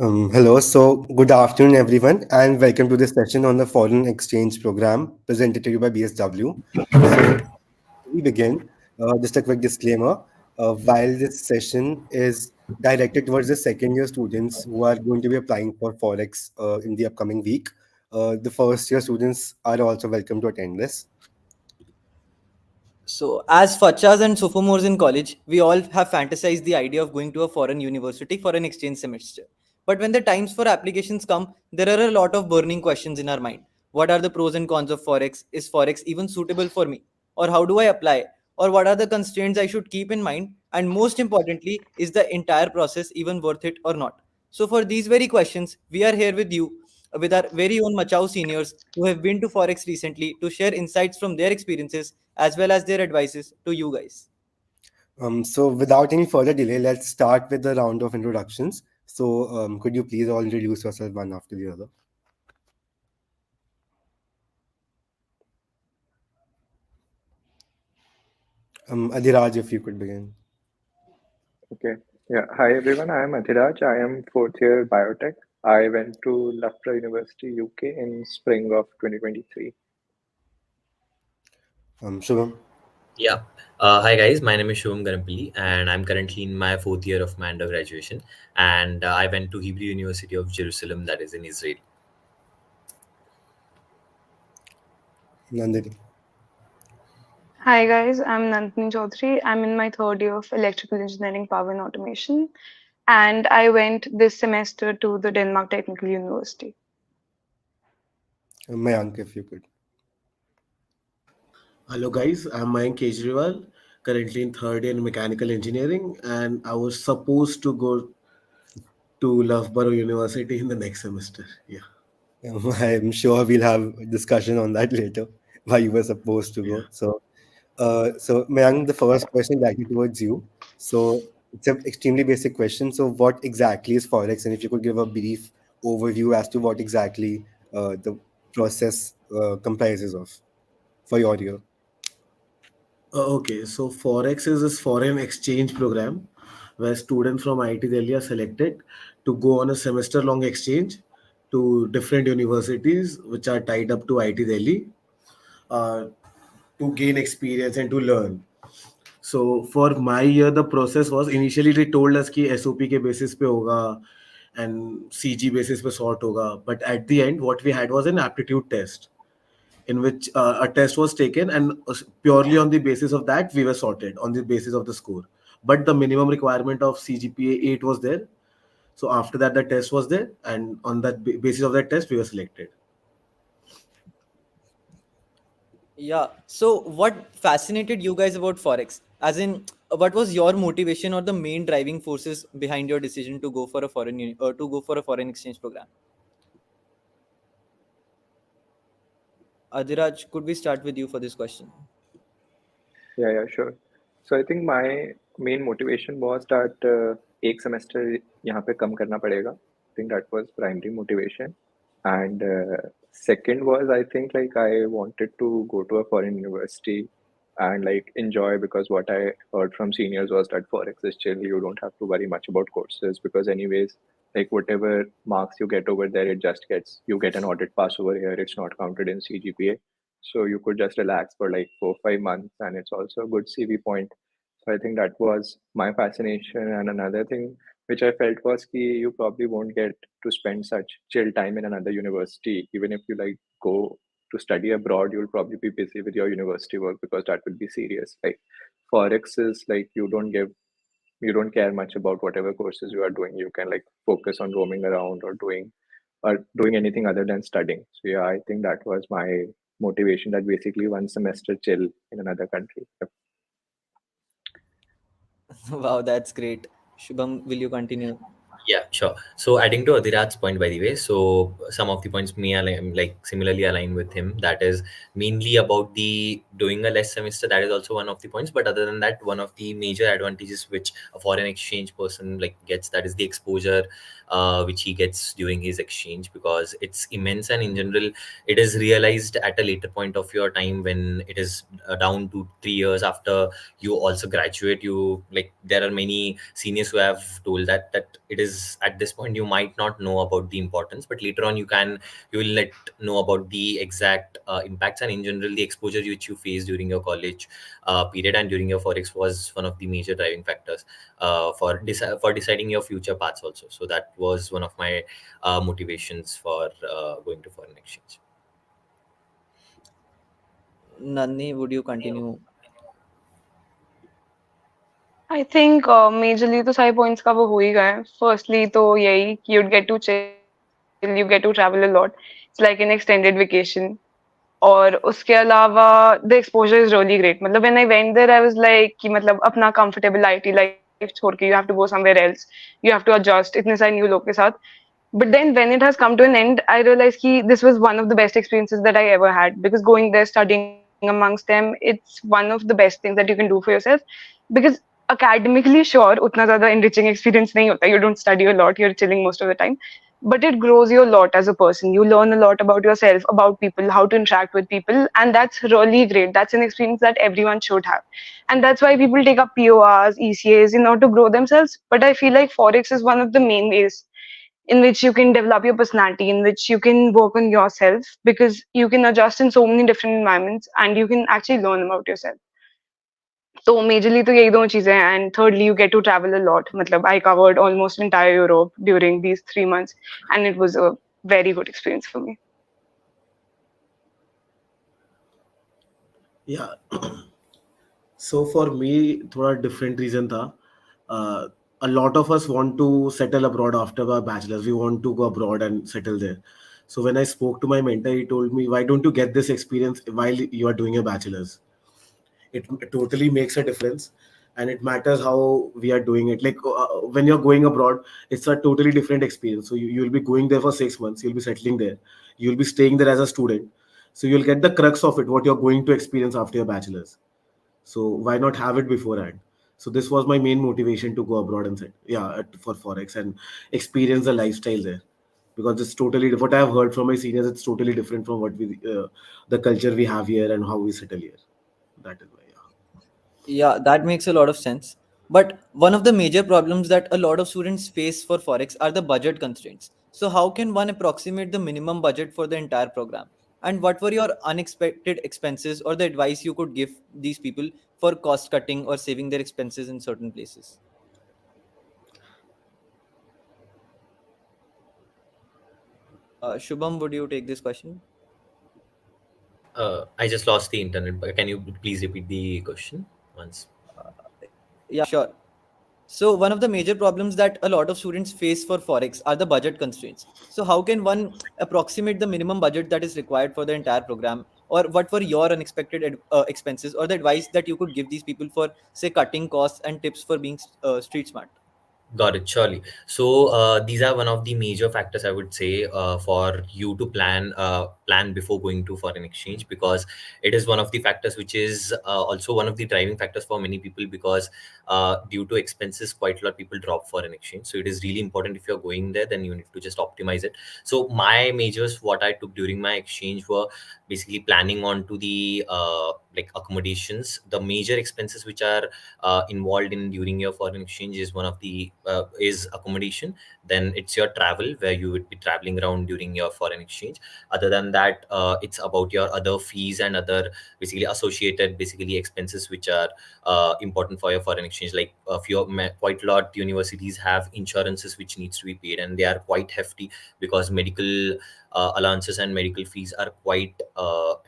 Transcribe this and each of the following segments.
Hello, so good afternoon, everyone, and welcome to this session on the foreign exchange program presented to you by BSW. So, we begin, just a quick disclaimer. While this session is directed towards the second year students who are going to be applying for Forex in the upcoming week, the first year students are also welcome to attend this. So, as Fachas and sophomores in college, we all have fantasized the idea of going to a foreign university for an exchange semester. But when the times for applications come, there are a lot of burning questions in our mind. What are the pros and cons of Forex? Is Forex even suitable for me? Or how do I apply? Or what are the constraints I should keep in mind? And most importantly, is the entire process even worth it or not? So, for these very questions, we are here with you, with our very own Machao seniors who have been to Forex recently to share insights from their experiences as well as their advices to you guys. So, without any further delay, let's start with the round of introductions. So, could you please all introduce yourself one after the other? Adiraj, if you could begin. Okay. Yeah. Hi, everyone. I am Adhiraj. I am fourth year biotech. I went to Loughborough University, UK in spring of 2023. Shubham. Yeah. Hi guys, my name is Shubham Ganampally and I'm currently in my fourth year of my undergraduation and I went to Hebrew University of Jerusalem that is in Israel. Nandini. Hi guys, I'm Nandini Chaudhary. I'm in my third year of electrical engineering, power and automation, and I went this semester to the Denmark Technical University. Mayank, if you could. Hello guys, I'm Mayank Kejriwal, currently in third year in mechanical engineering, and I was supposed to go to Loughborough University in the next semester. Yeah, I'm sure we'll have a discussion on that later, why you were supposed to yeah. go. So Mayank, the first question directly towards you. So, it's an extremely basic question. So, what exactly is Forex? And if you could give a brief overview as to what exactly the process comprises of for your year. Okay, so Forex is this foreign exchange program where students from IIT Delhi are selected to go on a semester-long exchange to different universities which are tied up to IIT Delhi uh, to gain experience and to learn. So for my year, the process was initially they told us कि SOP के basis पे होगा and CG basis पे sort होगा. But at the end, what we had was an aptitude test in which a test was taken and purely on the basis of that we were sorted on the basis of the score. But the minimum requirement of CGPA 8 was there. So after that, the test was there, and on that basis of that test, we were selected. Yeah. So, what fascinated you guys about Forex? As in, what was your motivation or the main driving forces behind your decision to go for a to go for a foreign exchange program? Adiraj, could we start with you for this question? Yeah, sure. So I think my main motivation was that एक semester यहाँ पे कम करना पड़ेगा. I think that was primary motivation. And second was I think like I wanted to go to a foreign university and like enjoy because what I heard from seniors was that Forex is chill. You don't have to worry much about courses because anyways, like whatever marks you get over there, it just gets you get an audit pass over here. It's not counted in CGPA, so you could just relax for like 4 5 months, and it's also a good CV point. So I think that was my fascination. And another thing which I felt was ki you probably won't get to spend such chill time in another university. Even if you like go to study abroad, you'll probably be busy with your university work because that will be serious. Like Forex is like you don't care much about whatever courses you are doing. You can like focus on roaming around or doing anything other than studying. So yeah, I think that was my motivation that basically one semester chill in another country. Yep. Wow, that's great. Shubham, will you continue? Yeah, sure. So adding to Adhirat's point, by the way, so some of the points me like similarly align with him. That is mainly about the doing a less semester. That is also one of the points. But other than that, one of the major advantages which a foreign exchange person like gets, that is the exposure which he gets during his exchange, because it's immense. And in general, it is realized at a later point of your time, when it is down to 3 years after you also graduate. You like, there are many seniors who have told that it is at this point you might not know about the importance, but later on you will let know about the exact impacts. And in general, the exposure which you face during your college period and during your forex was one of the major driving factors for deciding your future paths also. So that was one of my motivations for going to foreign exchange. Nandini, would you continue? I think majorly तो सारे points cover हो ही गए हैं. Firstly तो यही कि you'd get to chill, you get to travel a lot. It's like an extended vacation. और उसके अलावा the exposure is really great. मतलब when I went there, I was like कि मतलब अपना comfortable IT life छोड़ के you have to go somewhere else. You have to adjust इतने सारे new लोग के साथ. But then when it has come to an end, I realized कि this was one of the best experiences that I ever had, because going there, studying amongst them, it's one of the best things that you can do for yourself. Because academically, sure, उतना ज़्यादा enriching experience नहीं होता. You don't study a lot, you're chilling most of the time. But it grows you a lot as a person. You learn a lot about yourself, about people, how to interact with people. And that's really great. That's an experience that everyone should have. And that's why people take up PORs, ECAs in order to grow themselves. But I feel like Forex is one of the main ways in which you can develop your personality, in which you can work on yourself, because you can adjust in so many different environments and you can actually learn about yourself. So majorly तो यही दो चीजें हैं, and thirdly you get to travel a lot. मतलब I covered almost entire Europe during these 3 months, and it was a very good experience for me. Yeah. So for me, थोड़ा different reason था. A lot of us want to settle abroad after our bachelor's. We want to go abroad and settle there. So when I spoke to my mentor, he told me, why don't you get this experience while you are doing a bachelor's? It totally makes a difference, and it matters how we are doing it. Like when you're going abroad, it's a totally different experience. So you'll be going there for 6 months, you'll be settling there, you'll be staying there as a student. So you'll get the crux of it, what you're going to experience after your bachelor's. So why not have it beforehand? So this was my main motivation to go abroad and set, for forex and experience the lifestyle there, because it's totally what I've heard from my seniors. It's totally different from what we the culture we have here and how we settle here. That is why. Yeah, that makes a lot of sense. But one of the major problems that a lot of students face for Forex are the budget constraints. So, how can one approximate the minimum budget for the entire program? And what were your unexpected expenses or the advice you could give these people for cost cutting or saving their expenses in certain places? Shubham, would you take this question? I just lost the internet, but can you please repeat the question once? Yeah, sure. So one of the major problems that a lot of students face for Forex are the budget constraints. So how can one approximate the minimum budget that is required for the entire program? Or what were your unexpected expenses or the advice that you could give these people for, say, cutting costs and tips for being street smart? Got it, surely. So these are one of the major factors, I would say, for you to plan before going to foreign exchange, because it is one of the factors which is also one of the driving factors for many people, because due to expenses, quite a lot of people drop foreign exchange. So it is really important, if you're going there, then you need to just optimize it. So my majors, what I took during my exchange, were basically planning on to the like accommodations. The major expenses which are involved in during your foreign exchange is one of the is accommodation. Then it's your travel, where you would be traveling around during your foreign exchange. Other than that, it's about your other fees and other basically associated basically expenses which are important for your foreign exchange. Like a few quite a lot universities have insurances which needs to be paid, and they are quite hefty, because medical allowances and medical fees are quite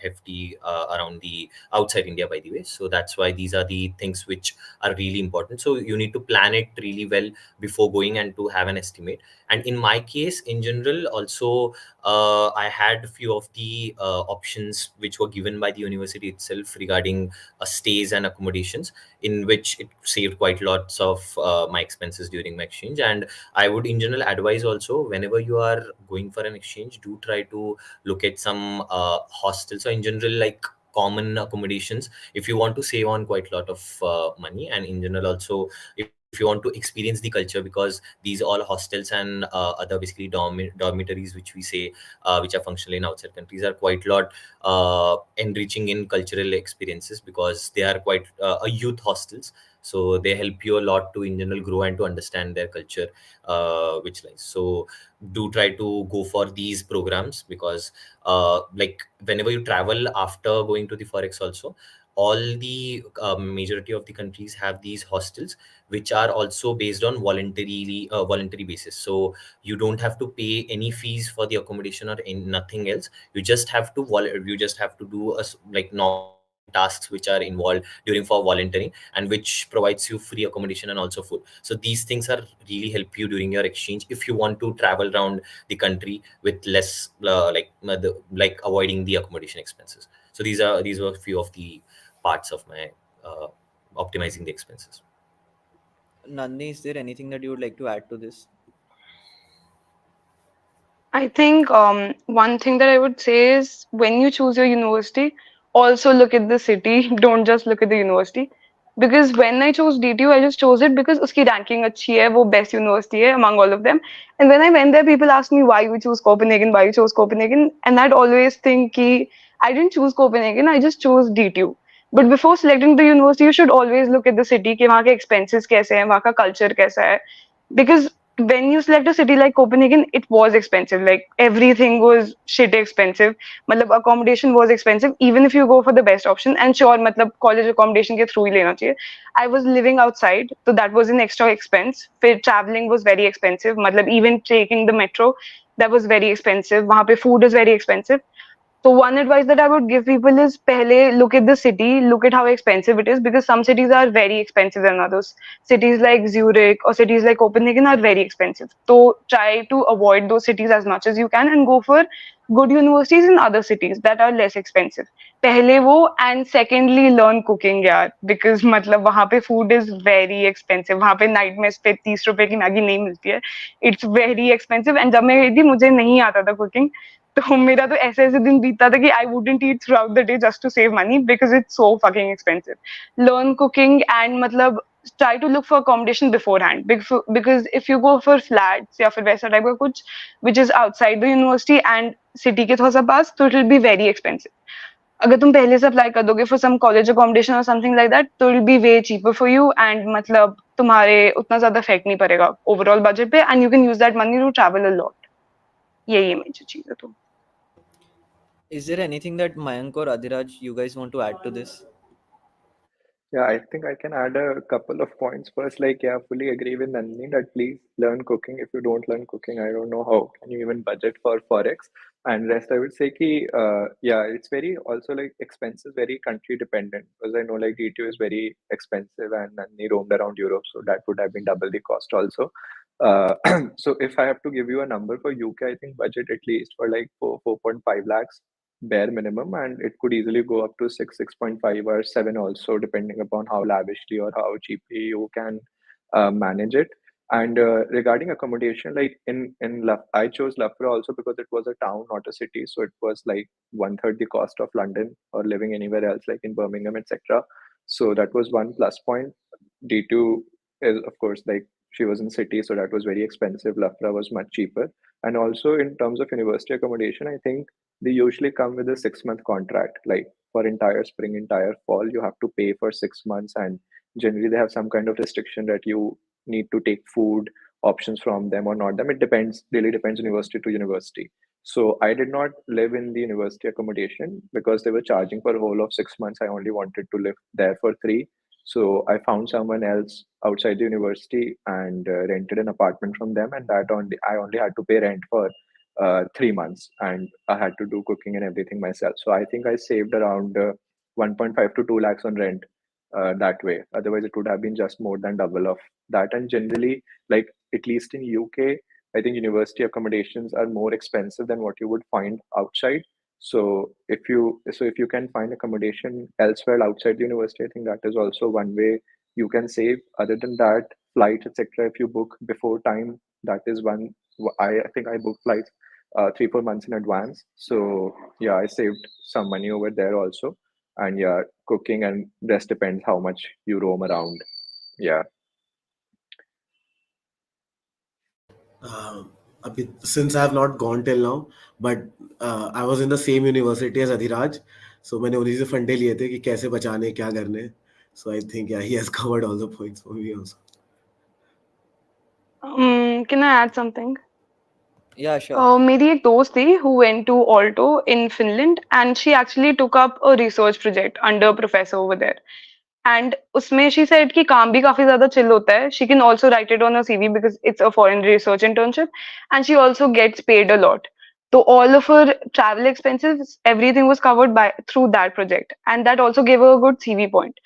hefty around the outside India, by the way. So that's why these are the things which are really important. So you need to plan it really well before going, and to have an estimate. And in my case, in general, also I had a few of the options which were given by the university itself regarding stays and accommodations, in which it saved quite lots of my expenses during my exchange. And I would in general advise also, whenever you are going for an exchange, do try to look at some hostels. So in general, like common accommodations, if you want to save on quite a lot of money. And in general also, if you if you want to experience the culture, because these all hostels and other basically dormitories which we say, which are functional in outside countries, are quite a lot enriching in cultural experiences, because they are quite a youth hostels. So they help you a lot to in general grow and to understand their culture, which lies. So do try to go for these programs, because like whenever you travel after going to the Forex also, all the majority of the countries have these hostels which are also based on voluntary basis. So you don't have to pay any fees for the accommodation or nothing else. You just have to you just have to do like normal tasks which are involved during for volunteering, and which provides you free accommodation and also food. So these things are really help you during your exchange if you want to travel around the country with less like avoiding the accommodation expenses. So these were a few of the parts of my uh, optimizing the expenses. Nandini, is there anything that you would like to add to this? I think one thing that I would say is when you choose your university, also look at the city. Don't just look at the university. Because when I chose DTU, I just chose it because uski ranking अच्छी है, वो best university है among all of them. And when I went there, people asked me why you choose Copenhagen, why you chose Copenhagen, and I'd always think कि I didn't choose Copenhagen, I just chose DTU. But before selecting the university, you should always look at the city कि वहाँ के expenses कैसे हैं, वहाँ का culture कैसा है. Because when you select a city like Copenhagen, it was expensive. Like everything was shit expensive. Matlab accommodation was expensive, even if you go for the best option. And sure, matlab college accommodation ke through hi lena chahiye. I was living outside, so that was an extra expense. फिर traveling was very expensive. Matlab even taking the metro, that was very expensive. वहाँ पे food is very expensive. So one advice that I would give people is pehle look at the city, look at how expensive it is because some cities are very expensive than others. Cities like Zurich or cities like Copenhagen are very expensive. So try to avoid those cities as much as you can and go for good universities in other cities that are less expensive. पहले वो and secondly learn cooking यार because मतलब वहाँ पे food is very expensive. वहाँ पे night mess पे 30 रुपए की मैगी नहीं मिलती है. It's very expensive and जब मैं गई थी मुझे नहीं आता था cooking. तो मेरा तो ऐसे ऐसे दिन बीतता था कि I wouldn't eat throughout the day just to save money because it's so fucking expensive. Learn cooking and मतलब try to look for accommodation beforehand because if you go for flats या फिर वैसा type का कुछ which is outside the university and city के थोड़ा सा पास तो it will be very expensive. अगर तुम पहले से अप्लाई कर दोगे for some college accommodation or something like that तो it will be way cheaper for you and मतलब तुम्हारे उतना ज्यादा इफेक्ट नहीं पड़ेगा overall budget पे and you can use that money to travel a lot. यही है मेजर चीज है तो. Is there anything that Mayank or Adhiraj you guys want to add to this? Yeah, I think I can add a couple of points. First, like, yeah, fully agree with Nandini that please learn cooking. If you don't learn cooking, I don't know how can you even budget for Forex. And rest, I would say ki, yeah, it's very also like expenses, very country dependent. Because I know like DTU is very expensive and Nandini roamed around Europe, so that would have been double the cost also. Uh, so if I have to give you a number for UK, I think budget at least for like 4.5 lakhs bare minimum, and it could easily go up to 6.5 or 7 also, depending upon how lavishly or how cheaply you can manage it. And regarding accommodation, like I chose Loughborough also because it was a town, not a city, so it was like one third the cost of London or living anywhere else, like in Birmingham, etc. So that was one plus point. D2 is of course like she was in city, so that was very expensive. Loughborough was much cheaper. And also in terms of university accommodation, I think they usually come with a 6 month contract. Like for entire spring, entire fall, you have to pay for 6 months, and generally they have some kind of restriction that you need to take food options from them or not them. It depends, really depends university to university. So I did not live in the university accommodation because they were charging for a whole of 6 months. I only wanted to live there for three. So I found someone else outside the university and rented an apartment from them, and that only I only had to pay rent for 3 months, and I had to do cooking and everything myself. So I think I saved around 1.5 to 2 lakhs on rent that way. Otherwise, it would have been just more than double of that. And generally, like at least in UK, I think university accommodations are more expensive than what you would find outside. So if you can find accommodation elsewhere outside the university, I think that is also one way you can save. Other than that, flights, etc. If you book before time, that is one. I think I booked flights 3 4 months in advance. So yeah, I saved some money over there also. And yeah, cooking and rest depends how much you roam around. Yeah. Since I have not gone till now, but I was in the same university as Adhiraj, so मैंने उन्हीं से फंडे लिए थे कि कैसे बचाने क्या करने. So I think yeah, he has covered all the points for me also. Can I add something? Yeah, sure. मेरी एक दोस्त थी who went to Alto in Finland and she actually took up a research project under a professor over there. And उसमें she said कि काम भी काफी ज्यादा chill होता है. She can also write it on her CV because it's a foreign research internship, and she also gets paid a lot. So all of her travel expenses, everything was covered by through that project, and that also gave her a good CV point.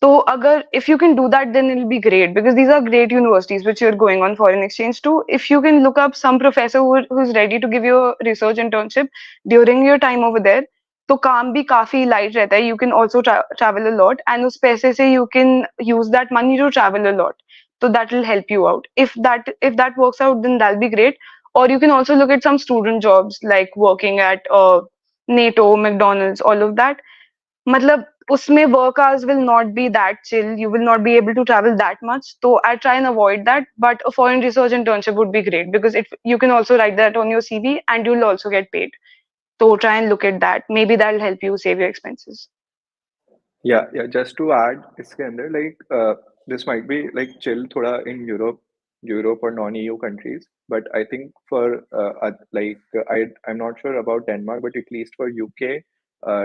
So, agar if you can do that, then it'll be great because these are great universities which you're going on foreign exchange to. If you can look up some professor who's ready to give you a research internship during your time over there, तो काम भी काफी light रहता है. You can also travel a lot, and उस पैसे से you can use that money to travel a lot. So that will help you out. If that works out, then that'll be great. Or you can also look at some student jobs like working at NATO, McDonald's, all of that. मतलब उसमें work hours will not be that chill. You will not be able to travel that much. So I try and avoid that. But a foreign research internship would be great because you can also write that on your CV and you'll also get paid. So try and look at that. Maybe that'll help you save your expenses. Yeah, just to add इसके अंदर this might be like chill थोड़ा in Europe or non-EU countries, but I think for I'm not sure about Denmark, but at least for UK,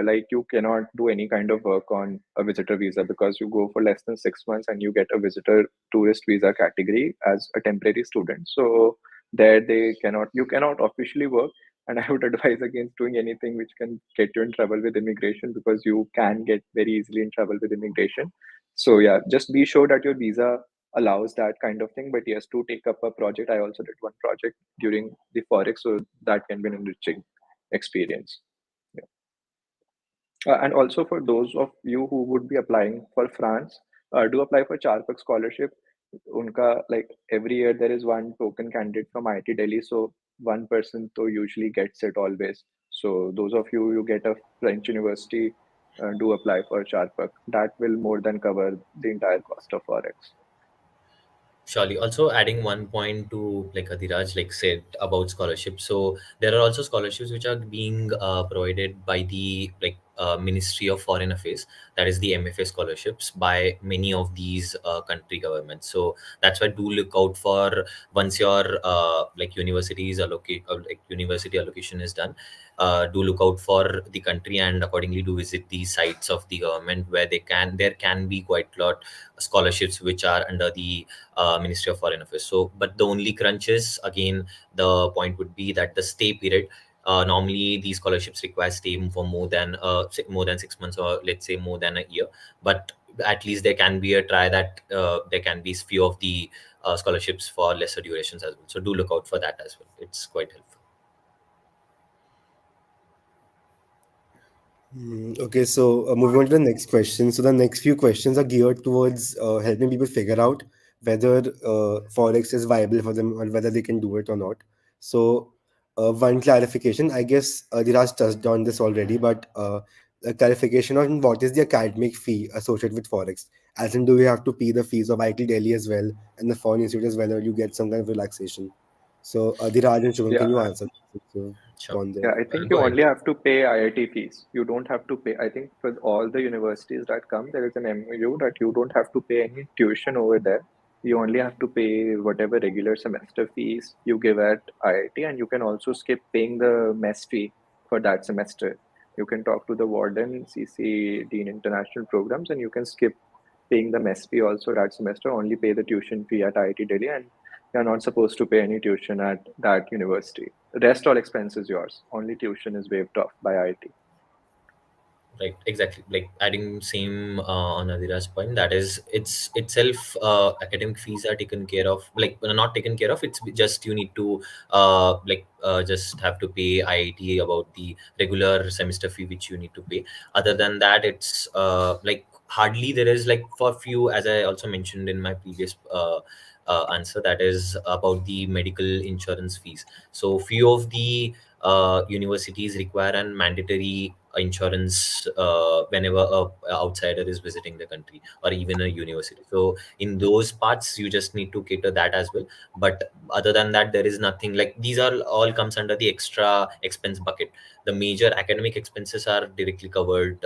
like you cannot do any kind of work on a visitor visa because you go for less than 6 months and you get a visitor tourist visa category as a temporary student. So there you cannot officially work, and I would advise against doing anything which can get you in trouble with immigration because you can get very easily in trouble with immigration. So yeah, just be sure that your visa allows that kind of thing. But yes, to take up a project, I also did one project during the Forex, so that can be an enriching experience. Yeah. And also for those of you who would be applying for France, do apply for Charpak scholarship. Unka, like every year there is one token candidate from IIT Delhi, so one person to usually gets it always. So those of you get a French university, do apply for Charpak. That will more than cover the entire cost of Forex. Surely. Also adding one point to like Adhiraj like said about scholarships. So there are also scholarships which are being provided by the Ministry of Foreign Affairs. That is the MFA scholarships by many of these country governments. So that's why do look out for once your university allocation is done. Do look out for the country and accordingly do visit the sites of the government where there can be quite a lot scholarships which are under the Ministry of Foreign Affairs. So, but the only crunch is again the point would be that the stay period. Normally, these scholarships require stay for more than 6 months, or let's say more than a year. But at least there can be a try that there can be few of the scholarships for lesser durations as well. So do look out for that as well. It's quite helpful. Okay, so moving on to the next question. So the next few questions are geared towards helping people figure out whether Forex is viable for them or whether they can do it or not. So one clarification, I guess Diraj touched on this already, but a clarification on what is the academic fee associated with Forex. As in, do you have to pay the fees of IIT Delhi as well and the Foreign Institute as well, or you get some kind of relaxation? So Diraj and Shubham, can you Yeah, answer this if you've Sure. gone there? Yeah, I think Go you ahead. only have to pay IIT fees. You don't have to pay. I think for all the universities that come, there is an MOU that you don't have to pay any tuition over there. You only have to pay whatever regular semester fees you give at IIT, and you can also skip paying the mess fee for that semester. You can talk to the warden, CC Dean International Programs, and you can skip paying the mess fee also that semester. Only pay the tuition fee at IIT Delhi, and you're not supposed to pay any tuition at that university. Rest all expenses yours. Only tuition is waived off by IIT. Right, exactly, like adding same on Adira's point, that is it's itself academic fees are taken care of, like not taken care of, it's just you need to just have to pay IIT about the regular semester fee which you need to pay. Other than that, it's hardly there is, like for few, as I also mentioned in my previous answer, that is about the medical insurance fees. So few of the universities require an mandatory insurance whenever a outsider is visiting the country or even a university. So in those parts you just need to cater that as well. But other than that, there is nothing like these are all comes under the extra expense bucket. The major academic expenses are directly covered,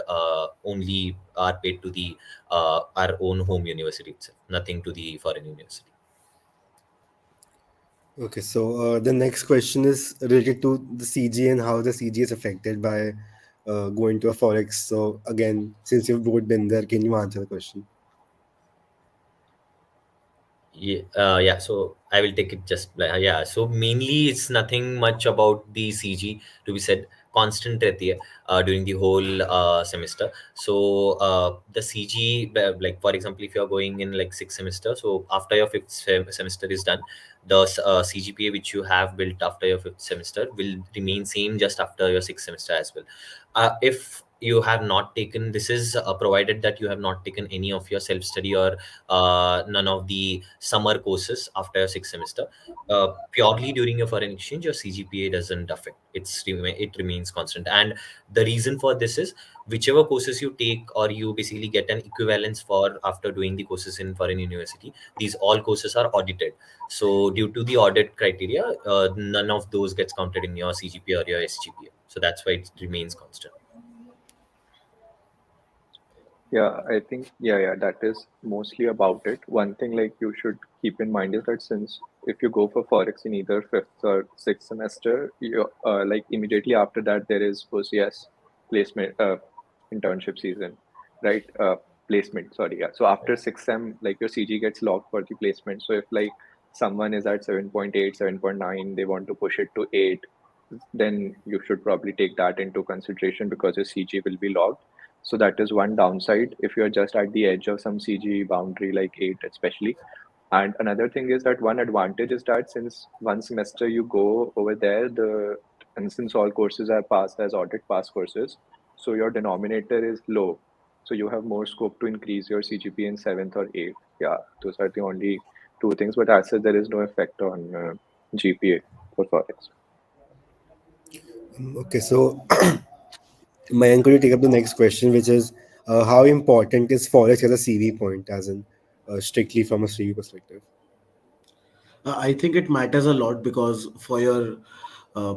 only are paid to the our own home university itself, nothing to the foreign university. Okay, so the next question is related to the CG and how the CG is affected by going to a forex. So again, since you've both been there, can you answer the question? Yeah, so I will take it just yeah. So mainly it's nothing much about the CG to be said. Constant rehti hai, during the whole semester. So the CG, like for example, if you are going in like sixth semester, so after your fifth semester is done, the CGPA which you have built after your fifth semester will remain same just after your sixth semester as well. If you have not taken, this is provided that you have not taken any of your self study or none of the summer courses after your sixth semester. Purely during your foreign exchange, your CGPA doesn't affect. It remains constant. And the reason for this is whichever courses you take or you basically get an equivalence for after doing the courses in foreign university, these all courses are audited. So due to the audit criteria, none of those gets counted in your CGPA or your SGPA. So that's why it remains constant. Yeah, I think that is mostly about it. One thing like you should keep in mind is that since if you go for Forex in either fifth or sixth semester, you like immediately after that there is OCS placement internship season, right? Placement, sorry, yeah. So after sixth sem, like your CG gets locked for the placement. So if like someone is at 7.8, 7.9, they want to push it to 8, then you should probably take that into consideration because your CG will be locked. So that is one downside if you're just at the edge of some CG boundary like 8 especially. And another thing is that one advantage is that since one semester you go over there, and since all courses are passed as audit pass courses, so your denominator is low. So you have more scope to increase your CGP in seventh or eighth. Yeah, those are the only two things. But as said, there is no effect on GPA for Forex. Okay, so Mayank, could you take up the next question, which is how important is forex as a CV point, as in strictly from a CV perspective? I think it matters a lot because for your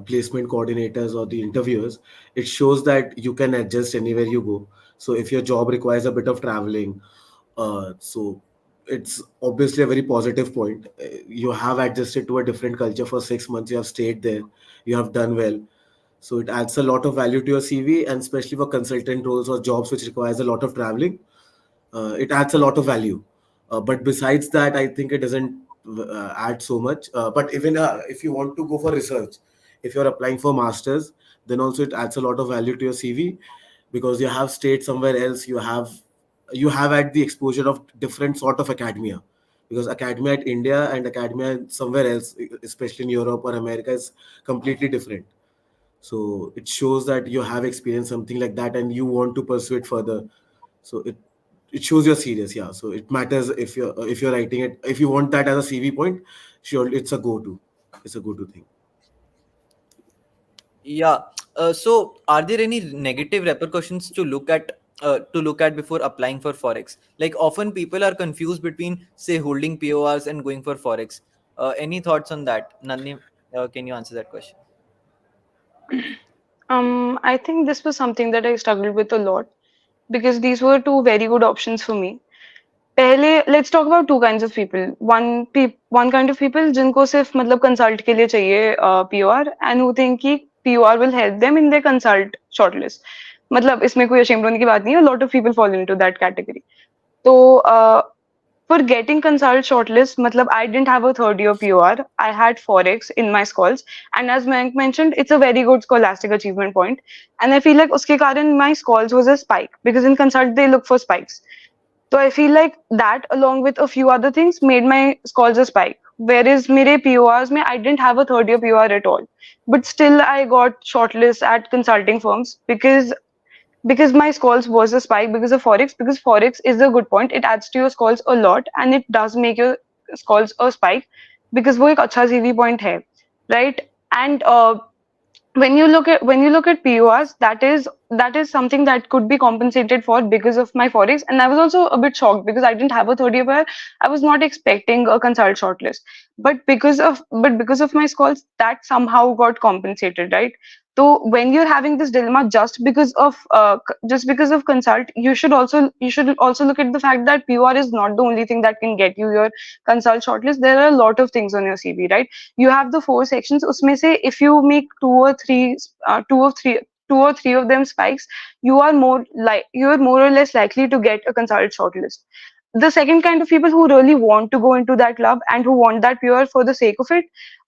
placement coordinators or the interviewers, it shows that you can adjust anywhere you go. So if your job requires a bit of traveling, so it's obviously a very positive point. You have adjusted to a different culture for 6 months. You have stayed there. You have done well. So it adds a lot of value to your CV, and especially for consultant roles or jobs which requires a lot of traveling, it adds a lot of value. But besides that, I think it doesn't add so much. But even if you want to go for research, if you're applying for masters, then also it adds a lot of value to your CV because you have stayed somewhere else. You have had the exposure of different sort of academia, because academia at India and academia somewhere else, especially in Europe or America, is completely different. So it shows that you have experienced something like that and you want to pursue it further. So it shows you're serious. Yeah, so it matters if you're writing it, if you want that as a CV point. Sure, it's a go to thing. Yeah. So, are there any negative repercussions to look at before applying for forex? Like often people are confused between say holding PORs and going for forex. Any thoughts on that, Nandini? Can you answer that question? I think this was something that I struggled with a lot because these were two very good options for me. पहले let's talk about two kinds of people. One kind of people जिनको सिर्फ मतलब consult के लिए चाहिए POR and who think कि POR will help them in their consult shortlist. मतलब इसमें कोई ashamed होने की बात नहीं है. A lot of people fall into that category. तो for getting consult shortlist, matlab I didn't have a third year POR. I had Forex in my scores, and as Mayank mentioned, it's a very good scholastic achievement point. And I feel like uske karan my scores was a spike because in consult they look for spikes. So I feel like that, along with a few other things, made my scores a spike. Whereas mere PORs, mein, I didn't have a third year POR at all, but still I got shortlist at consulting firms because my scores was a spike because of forex, because forex is a good point. It adds to your scores a lot and it does make your scores a spike because वो एक अच्छा CV point है, right? And when you look at PORs, that is something that could be compensated for because of my forex. And I was also a bit shocked because I didn't have a third year where I was not expecting a consult shortlist. But because of my scores, that somehow got compensated, right? So when you're having this dilemma just because of consult, you should also look at the fact that POR is not the only thing that can get you your consult shortlist. There are a lot of things on your CV, right? You have the four sections. उसमें से if you make two or three of them spikes, you are more or less likely to get a consult shortlist. The second kind of people who really want to go into that club and who want that pure for the sake of it,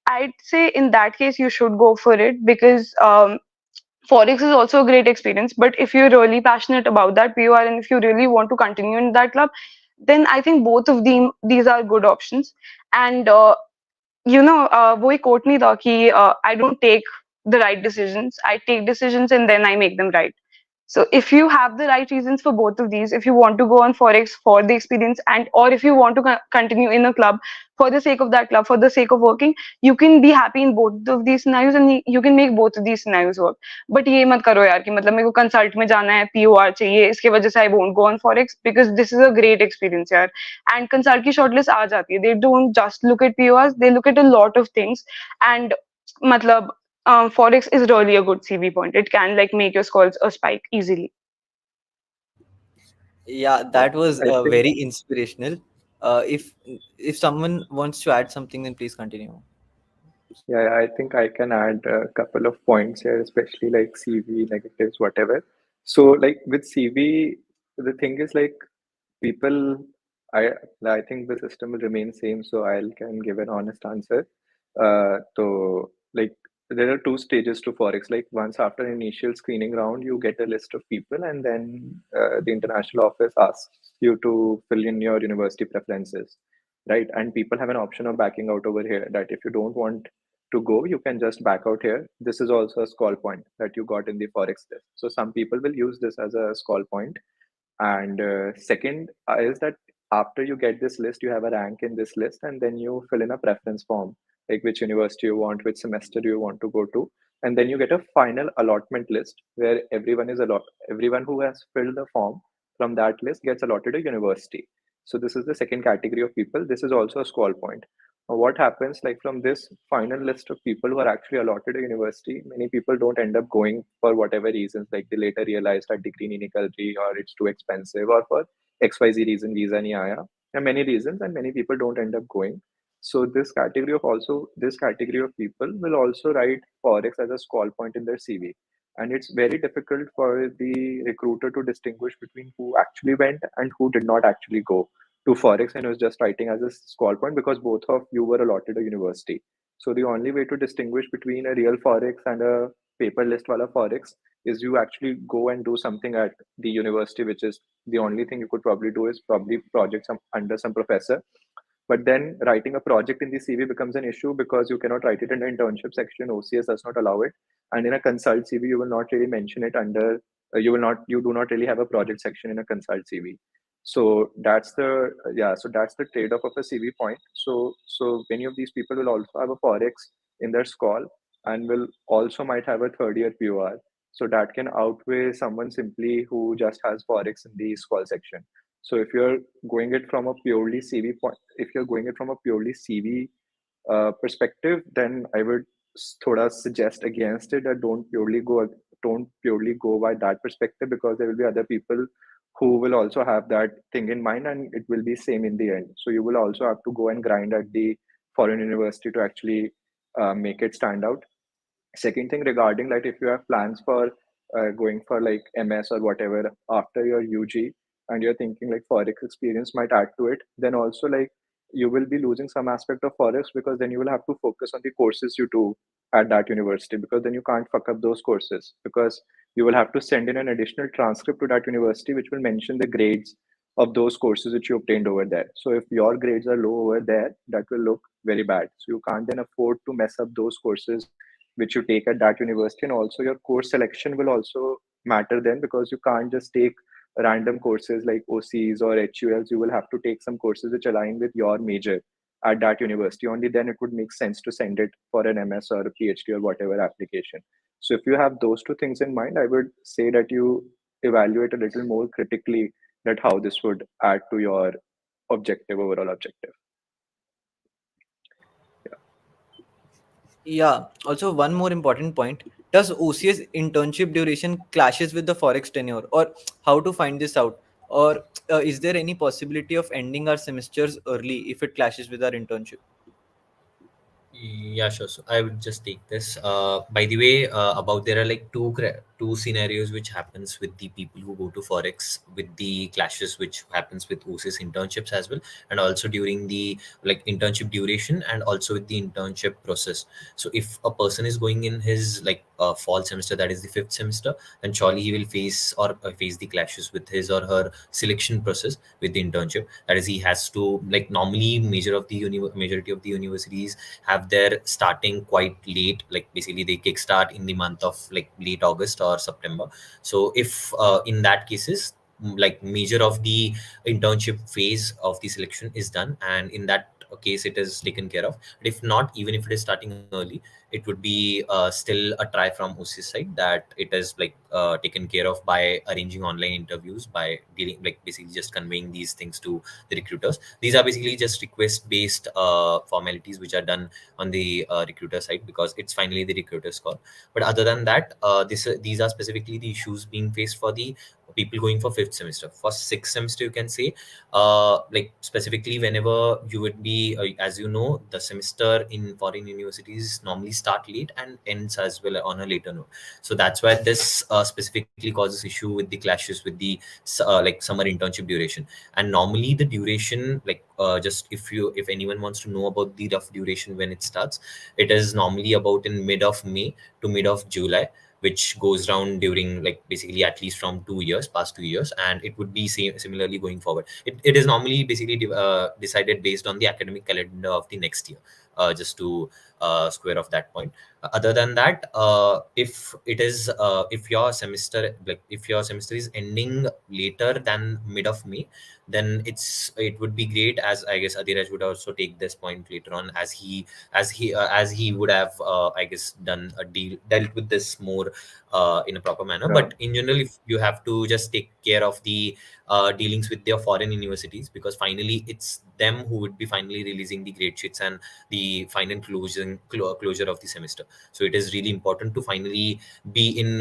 I'd say in that case you should go for it, because Forex is also a great experience. But if you're really passionate about that POR and if you really want to continue in that club, then I think both of these are good options. And वो एक quote नहीं था कि I don't take the right decisions, I take decisions and then I make them right. So if you have the right reasons for both of these, if you want to go on Forex for the experience, and or if you want to continue in a club for the sake of that club, for the sake of working, you can be happy in both of these scenarios and you can make both of these scenarios work. But ये मत करो यार कि मतलब मेरे को consult में जाना है, POR चाहिए, इसके वजह से I won't go on Forex, because this is a great experience यार. And consult की shortlist आ जाती है. They don't just look at PORs, they look at a lot of things. And मतलब Forex is really a good CV point. It can like make your scores a spike easily. Yeah, Yeah, that was I think very inspirational. If someone wants to add something, then please continue. yeah, I think I can add a couple of points here, especially like CV negatives, whatever. So like with CV, the thing is like people, I think the system will remain same, so I can give an honest answer. So like there are two stages to Forex. Like once after initial screening round, you get a list of people, and then the international office asks you to fill in your university preferences, right? And people have an option of backing out over here. That if you don't want to go, you can just back out here. This is also a call point that you got in the Forex test. So some people will use this as a call point. And second is that after you get this list, you have a rank in this list, and then you fill in a preference form, like which university you want, which semester you want to go to, and then you get a final allotment list where everyone who has filled the form from that list gets allotted a university. So this is the second category of people. This is also a score point. What happens like from this final list of people who are actually allotted a university, many people don't end up going for whatever reasons, like they later realize that degree nahi nikal rahi, or it's too expensive, or for XYZ reason visa nahi aaya. There are many reasons and many people don't end up going. So this category of people will also write Forex as a call point in their CV. And it's very difficult for the recruiter to distinguish between who actually went and who did not actually go to Forex and was just writing as a call point, because both of you were allotted a university. So the only way to distinguish between a real Forex and a paper list wala Forex is you actually go and do something at the university, which is the only thing you could probably do is probably project under some professor. But then writing a project in the CV becomes an issue because you cannot write it in the internship section. OCS does not allow it. And in a consult CV, you will not really mention it under, you do not really have a project section in a consult CV. So that's the trade-off of a CV point. So many of these people will also have a Forex in their call and will also might have a third year POR. So that can outweigh someone simply who just has Forex in the call section. So if you're going it from a purely CV point, if you're going it from a purely CV perspective, then I would thoda suggest against it, that don't purely go by that perspective, because there will be other people who will also have that thing in mind, and it will be same in the end. So you will also have to go and grind at the foreign university to actually make it stand out. Second thing regarding like if you have plans for going for like MS or whatever after your UG, and you're thinking like Forex experience might add to it, then also like you will be losing some aspect of Forex, because then you will have to focus on the courses you do at that university, because then you can't fuck up those courses, because you will have to send in an additional transcript to that university which will mention the grades of those courses which you obtained over there. So if your grades are low over there, that will look very bad. So you can't then afford to mess up those courses which you take at that university. And also your course selection will also matter then, because you can't just take random courses like OCs or HULs. You will have to take some courses which align with your major at that university. Only then it would make sense to send it for an MS or a PhD or whatever application. So if you have those two things in mind, I would say that you evaluate a little more critically that how this would add to your overall objective. Yeah. Also, one more important point: does OCS internship duration clashes with the forex tenure, or how to find this out? Or is there any possibility of ending our semesters early if it clashes with our internship? Yeah, sure. So I would just take this. By the way, about there are like two scenarios which happens with the people who go to forex with the clashes which happens with OCS internships as well, and also during the like internship duration and also with the internship process. So if a person is going in his like fall semester, that is the fifth semester, then surely he will face the clashes with his or her selection process with the internship. That is, he has to like normally majority of the universities have their starting quite late, like basically they kickstart in the month of like late August or September. So if in that cases like major of the internship phase of the selection is done, and in that case it is taken care of. But if not, even if it is starting early, it would be still a try from OCS side that it is like taken care of by arranging online interviews, by dealing like basically just conveying these things to the recruiters. These are basically just request based formalities which are done on the recruiter side, because it's finally the recruiter's call. But other than that, these are specifically the issues being faced for the people going for fifth semester. For sixth semester, you can say, like specifically whenever you would be, as you know, the semester in foreign universities normally start late and ends as well on a later note. So that's why this specifically causes issue with the clashes with the like summer internship duration. And normally the duration, like just if anyone wants to know about the rough duration when it starts, it is normally about in mid of May to mid of July, which goes down during like basically at least from 2 years, past 2 years, and it would be similarly going forward. It is normally basically decided based on the academic calendar of the next year, just to square off that point. Other than that, if it is if your semester is ending later than mid of May, then it would be great, as I guess Adiraj would also take this point later on, as he would have I guess done a dealt with this more in a proper manner. Yeah, But in general, if you have to just take care of the dealings with their foreign universities, because finally it's them who would be finally releasing the grade sheets and the final closure of the semester. So it is really important to finally be in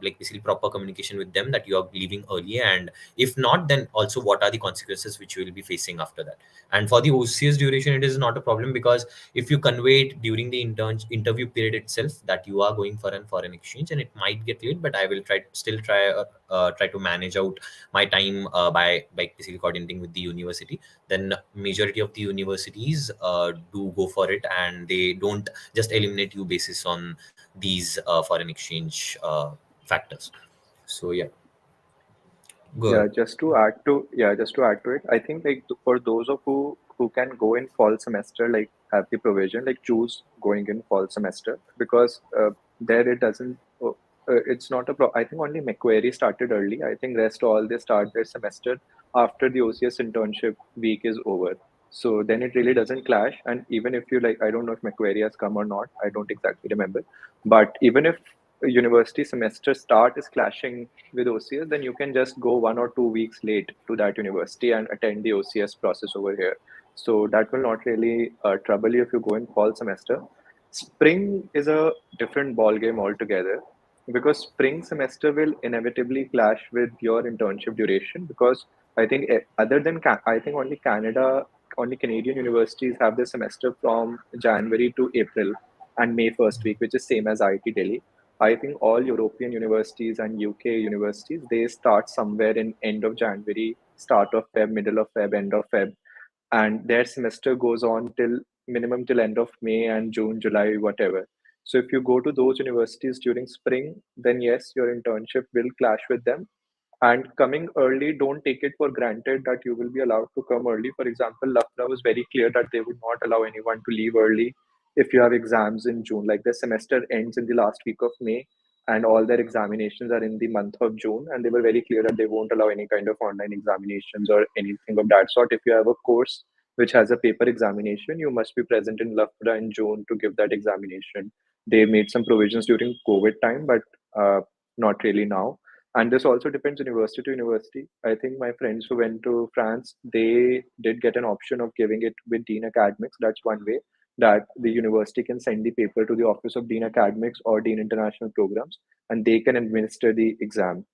like basically proper communication with them that you are leaving early, and if not, then also what are the consequences which you will be facing after that. And for the OCS duration, it is not a problem, because if you convey it during the interview period itself that you are going for an foreign exchange, and it might get late, but I will try to manage out my time by basically coordinating with the university, then majority of the universities do go for it, and they don't just eliminate you basis on these foreign exchange factors. So yeah, go yeah. ahead. Just to add to it, I think like for those of who can go in fall semester, like have the provision, like choose going in fall semester because there it doesn't. It's not a pro. I think only Macquarie started early. I think rest all they start their semester after the OCS internship week is over. So then it really doesn't clash. And even if you like, I don't know if Macquarie has come or not. I don't exactly remember. But even if a university semester start is clashing with OCS, then you can just go 1 or 2 weeks late to that university and attend the OCS process over here. So that will not really trouble you if you go in fall semester. Spring is a different ball game altogether because spring semester will inevitably clash with your internship duration because I think other than I think only Canadian universities have this semester from January to April and May first week, which is same as IIT Delhi. I think all European universities and UK universities they start somewhere in end of January, start of Feb, middle of Feb, end of Feb, and their semester goes on till minimum till end of May and June, July, whatever. So if you go to those universities during spring, then yes, your internship will clash with them. And coming early, don't take it for granted that you will be allowed to come early. For example, Lucknow was very clear that they would not allow anyone to leave early if you have exams in June. Like the semester ends in the last week of May, and all their examinations are in the month of June. And they were very clear that they won't allow any kind of online examinations or anything of that sort. If you have a course which has a paper examination, you must be present in Lucknow in June to give that examination. They made some provisions during COVID time, but not really now. And this also depends university to university. I think my friends who went to France, they did get an option of giving it with Dean Academics. That's one way that the university can send the paper to the office of Dean Academics or Dean International Programs, and they can administer the exam.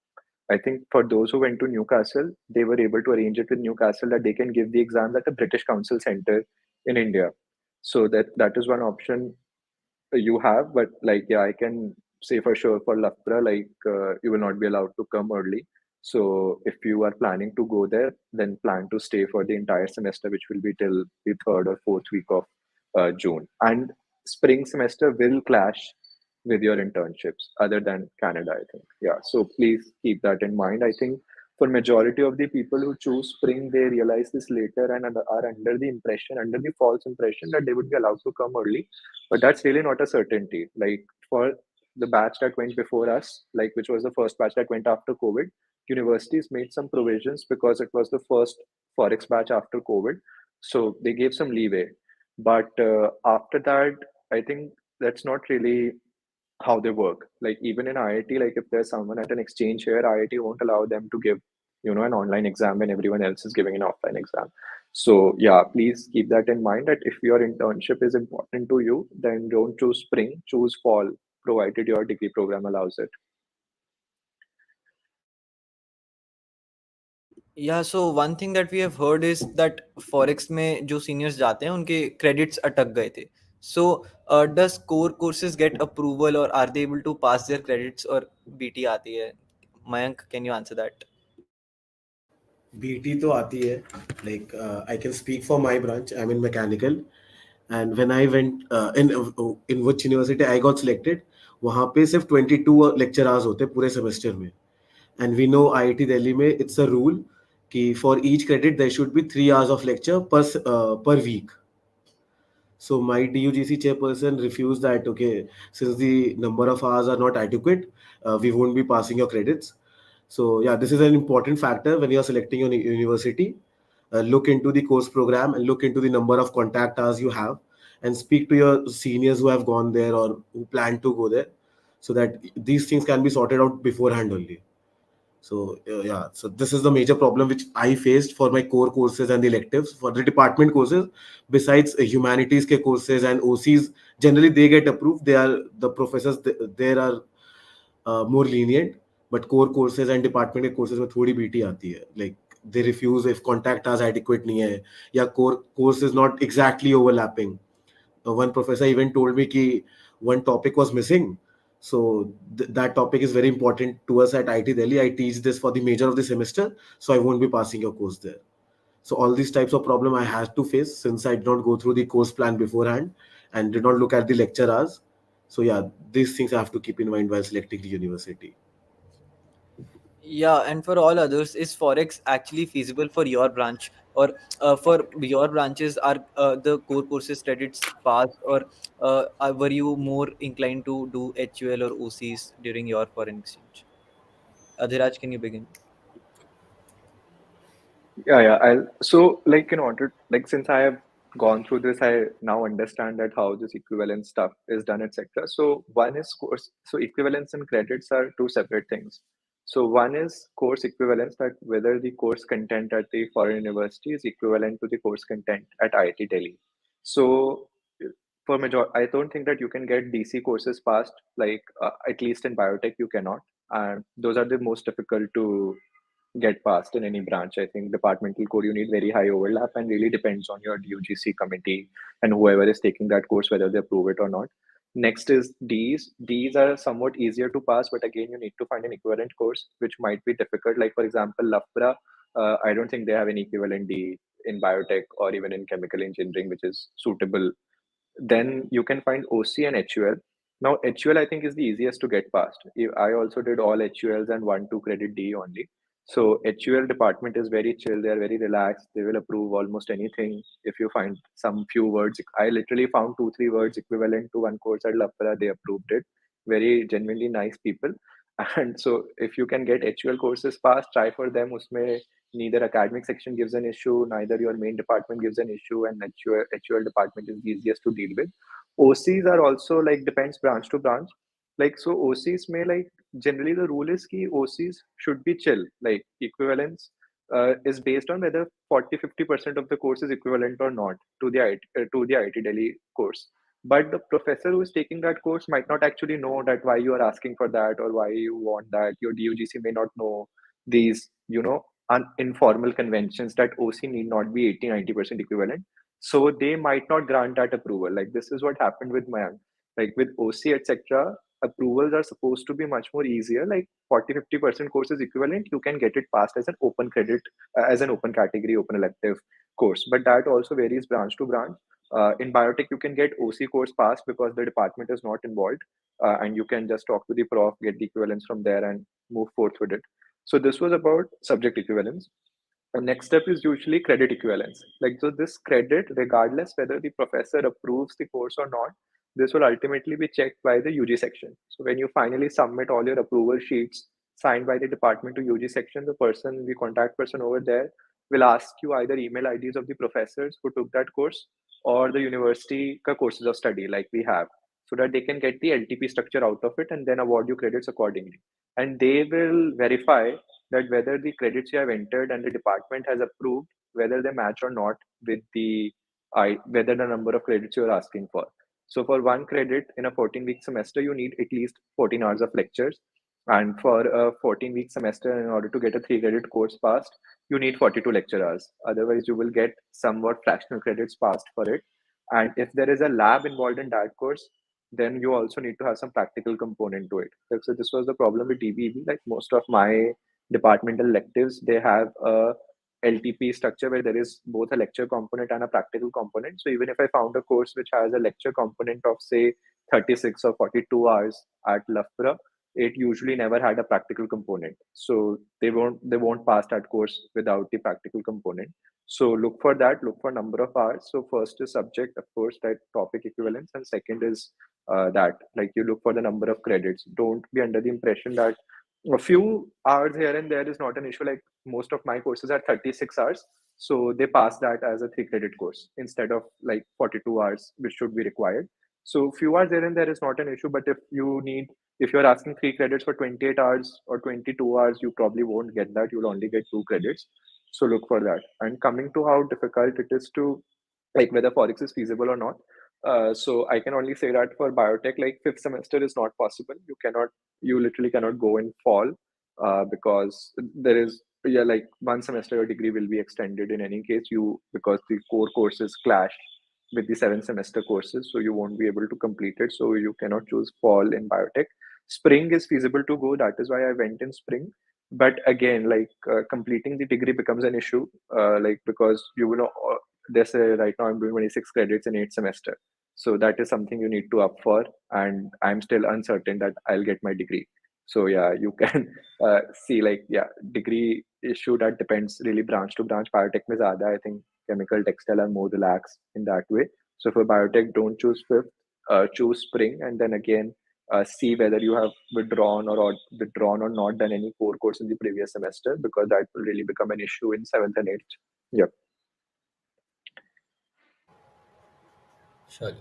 I think for those who went to Newcastle, they were able to arrange it with Newcastle that they can give the exams at the British Council Center in India. So that is one option you have, but like yeah, I can say for sure for Loughborough, like you will not be allowed to come early. So if you are planning to go there, then plan to stay for the entire semester, which will be till the third or fourth week of June. And spring semester will clash with your internships, other than Canada, I think. Yeah, so please keep that in mind. I think for majority of the people who choose spring, they realize this later and are under the impression, under the false impression that they would be allowed to come early, but that's really not a certainty. Like for the batch that went before us, like which was the first batch that went after COVID, universities made some provisions because it was the first Forex batch after COVID. So they gave some leeway. But after that, I think that's not really how they work. Like even in IIT, like if there's someone at an exchange here, IIT won't allow them to give, an online exam when everyone else is giving an offline exam. So yeah, please keep that in mind that if your internship is important to you, then don't choose spring, choose fall, provided your degree program allows it. Yeah, so one thing that we have heard is that forex में जो seniors जाते हैं उनके credits अटक गए थे. So does core courses get approval or are they able to pass their credits or BT आती है? Mayank, can you answer that? BT तो आती है. Like I can speak for my branch. I'm in mechanical, and when I went in which university I got selected, वहाँ पे सिर्फ 22 lecture hours होते पूरे semester में. And we know IIT Delhi में it's a rule कि for each credit there should be 3 hours of lecture per week. So my DUGC chairperson refused that. Okay, since the number of hours are not adequate, we won't be passing your credits. So yeah, this is an important factor when you are selecting your university. Look into the course program and look into the number of contact hours you have, and speak to your seniors who have gone there or who plan to go there, so that these things can be sorted out beforehand only. So yeah, so this is the major problem which I faced for my core courses and the electives. For the department courses, besides humanities ke courses and OCs, generally they get approved. They are the professors there are more lenient, but core courses and department के courses में थोड़ी BT आती है. Like they refuse if contact hours adequate नहीं है या core course is not exactly overlapping. One professor even told me कि one topic was missing. So that topic is very important to us at IT Delhi. I teach this for the major of the semester, so I won't be passing your course there. So all these types of problem I had to face since I did not go through the course plan beforehand and did not look at the lecture hours. So yeah, these things I have to keep in mind while selecting the university. Yeah, and for all others, is Forex actually feasible for your branch? Or for your branches, are the core courses credits passed? Or were you more inclined to do HUL or OCs during your foreign exchange? Adhiraj, can you begin? Yeah. So like in order, like since I have gone through this, I now understand that how this equivalence stuff is done, etc. So one is course. So equivalence and credits are two separate things. So one is course equivalence, that whether the course content at the foreign university is equivalent to the course content at IIT Delhi. So for major, I don't think that you can get DC courses passed. Like at least in biotech, you cannot, and those are the most difficult to get passed in any branch. I think departmental code, you need very high overlap and really depends on your UGC committee and whoever is taking that course, whether they approve it or not. Next is Ds. Ds are somewhat easier to pass, but again, you need to find an equivalent course, which might be difficult. Like, for example, Loughborough, I don't think they have an equivalent D in biotech or even in chemical engineering, which is suitable. Then you can find OC and HUL. Now, HUL I think is the easiest to get past. I also did all HULs and 1-2 credit D only. So HUL department is very chill. They are very relaxed. They will approve almost anything. If you find some few words, I literally found 2-3 words equivalent to one course at Lapara. They approved it. Very genuinely nice people. And so if you can get HUL courses passed, try for them. Usme neither academic section gives an issue, neither your main department gives an issue, and HUL department is the easiest to deal with. OCs are also like depends branch to branch. Like so OCs may like generally the rule is ki OCs should be chill. Like equivalence is based on whether 40-50% of the course is equivalent or not to the IT Delhi course. But the professor who is taking that course might not actually know that why you are asking for that or why you want that. Your DUGC may not know these, informal conventions that OC need not be 80-90% equivalent. So they might not grant that approval. Like this is what happened with Mayank. Like with OC, etc., approvals are supposed to be much more easier. Like 40-50% courses equivalent, you can get it passed as an open credit, as an open category, open elective course. But that also varies branch to branch. In biotech, you can get OC course passed because the department is not involved, and you can just talk to the prof, get the equivalence from there, and move forth with it. So this was about subject equivalence. The next step is usually credit equivalence. Like, so this credit, regardless whether the professor approves the course or not, this will ultimately be checked by the UG section. So when you finally submit all your approval sheets signed by the department to UG section, the contact person over there will ask you either email IDs of the professors who took that course or the university courses of study like we have, so that they can get the LTP structure out of it and then award you credits accordingly. And they will verify that whether the credits you have entered and the department has approved, whether they match or not with whether the number of credits you're asking for. So for one credit in a 14-week semester, you need at least 14 hours of lectures. And for a 14-week semester, in order to get a 3 credit course passed, you need 42 lecture hours. Otherwise, you will get somewhat fractional credits passed for it. And if there is a lab involved in that course, then you also need to have some practical component to it. So this was the problem with DBEB. Like most of my departmental electives, they have a LTP structure where there is both a lecture component and a practical component. So even if I found a course which has a lecture component of say 36 or 42 hours at Loughborough, it usually never had a practical component. So they won't pass that course without the practical component. So look for that, look for number of hours. So first is subject, of course, that topic equivalence, and second is that like you look for the number of credits. Don't be under the impression that a few hours here and there is not an issue. Like most of my courses are 36 hours, so they pass that as a 3 credit course instead of like 42 hours which should be required. So few hours here and there is not an issue, but if you're asking 3 credits for 28 hours or 22 hours, you probably won't get that. You'll only get 2 credits. So look for that. And coming to how difficult it is to, like, whether Forex is feasible or not. So I can only say that for biotech, like fifth semester is not possible. You literally cannot go in fall, because there is, yeah, like 1 semester your degree will be extended in any case, because the core courses clash with the 7 semester courses, so you won't be able to complete it. So you cannot choose fall in biotech. Spring is feasible to go. That is why I went in spring. But again, like completing the degree becomes an issue, like because you will they say right now I'm doing 26 credits in 8 semester. So that is something you need to up for, and I'm still uncertain that I'll get my degree. So yeah, you can see, like, yeah, degree issue that depends really branch to branch. Biotech mein zyada, I think chemical textile are more relaxed in that way. So for biotech, don't choose fifth, choose spring, and then again see whether you have withdrawn or not done any core course in the previous semester, because that will really become an issue in seventh and eighth. Yep. Sure.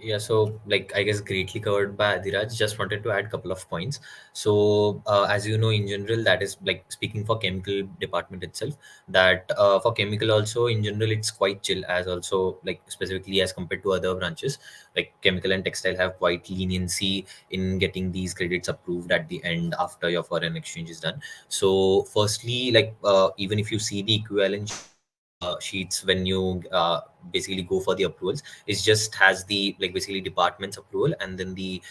Yeah, so like I guess greatly covered by Adhiraj. Just wanted to add a couple of points. So as you know, in general, that is like speaking for chemical department itself. That for chemical also in general, it's quite chill. As also like specifically as compared to other branches, like chemical and textile have quite leniency in getting these credits approved at the end after your foreign exchange is done. So firstly, like even if you see the equivalent sheets when you basically go for the approvals, it just has the like basically department's approval, and then the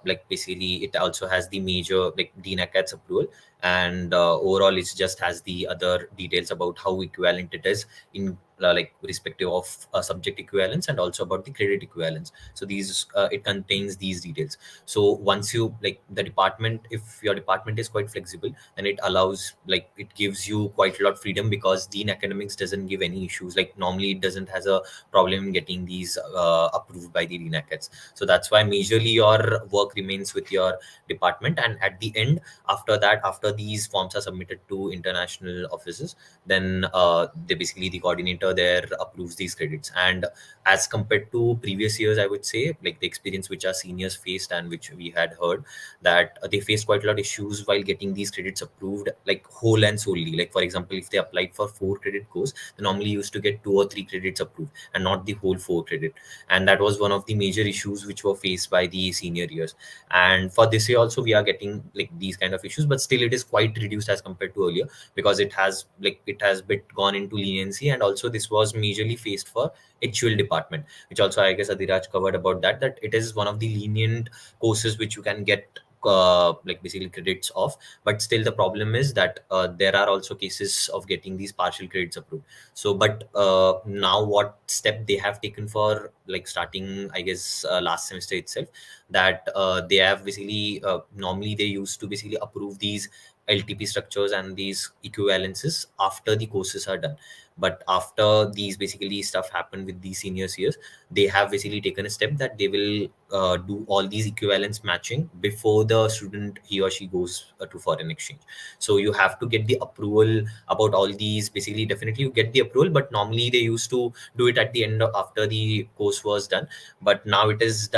like basically it also has the major like DNACAT's approval, and overall it just has the other details about how equivalent it is in like respective of subject equivalence and also about the credit equivalence. So these it contains these details. So once you like the department, if your department is quite flexible, then it allows like it gives you quite a lot of freedom, because Dean Academics doesn't give any issues. Like normally it doesn't has a problem in getting these approved by the DNACATs. So that's why majorly your work remains with your department, and at the end, after that, after these forms are submitted to international offices, then they basically the coordinator center there approves these credits. And as compared to previous years, I would say, like the experience which our seniors faced and which we had heard, that they faced quite a lot of issues while getting these credits approved, like whole and solely. Like for example, if they applied for 4 credit course, they normally used to get 2 or 3 credits approved and not the whole 4 credit. And that was one of the major issues which were faced by the senior years. And for this year also we are getting like these kind of issues, but still it is quite reduced as compared to earlier, because it has bit gone into leniency. And also this was majorly faced for HUL department, which also I guess Adiraj covered about that it is one of the lenient courses which you can get like basically credits off. But still the problem is that there are also cases of getting these partial credits approved. So but now what step they have taken for like starting, I guess last semester itself, that they have basically normally they used to basically approve these LTP structures and these equivalences after the courses are done. But after these basically stuff happened with these seniors years, they have basically taken a step that they will do all these equivalence matching before the student he or she goes to foreign exchange. So you have to get the approval about all these. Basically definitely you get the approval, but normally they used to do it at the end of, after the course was done. But now it is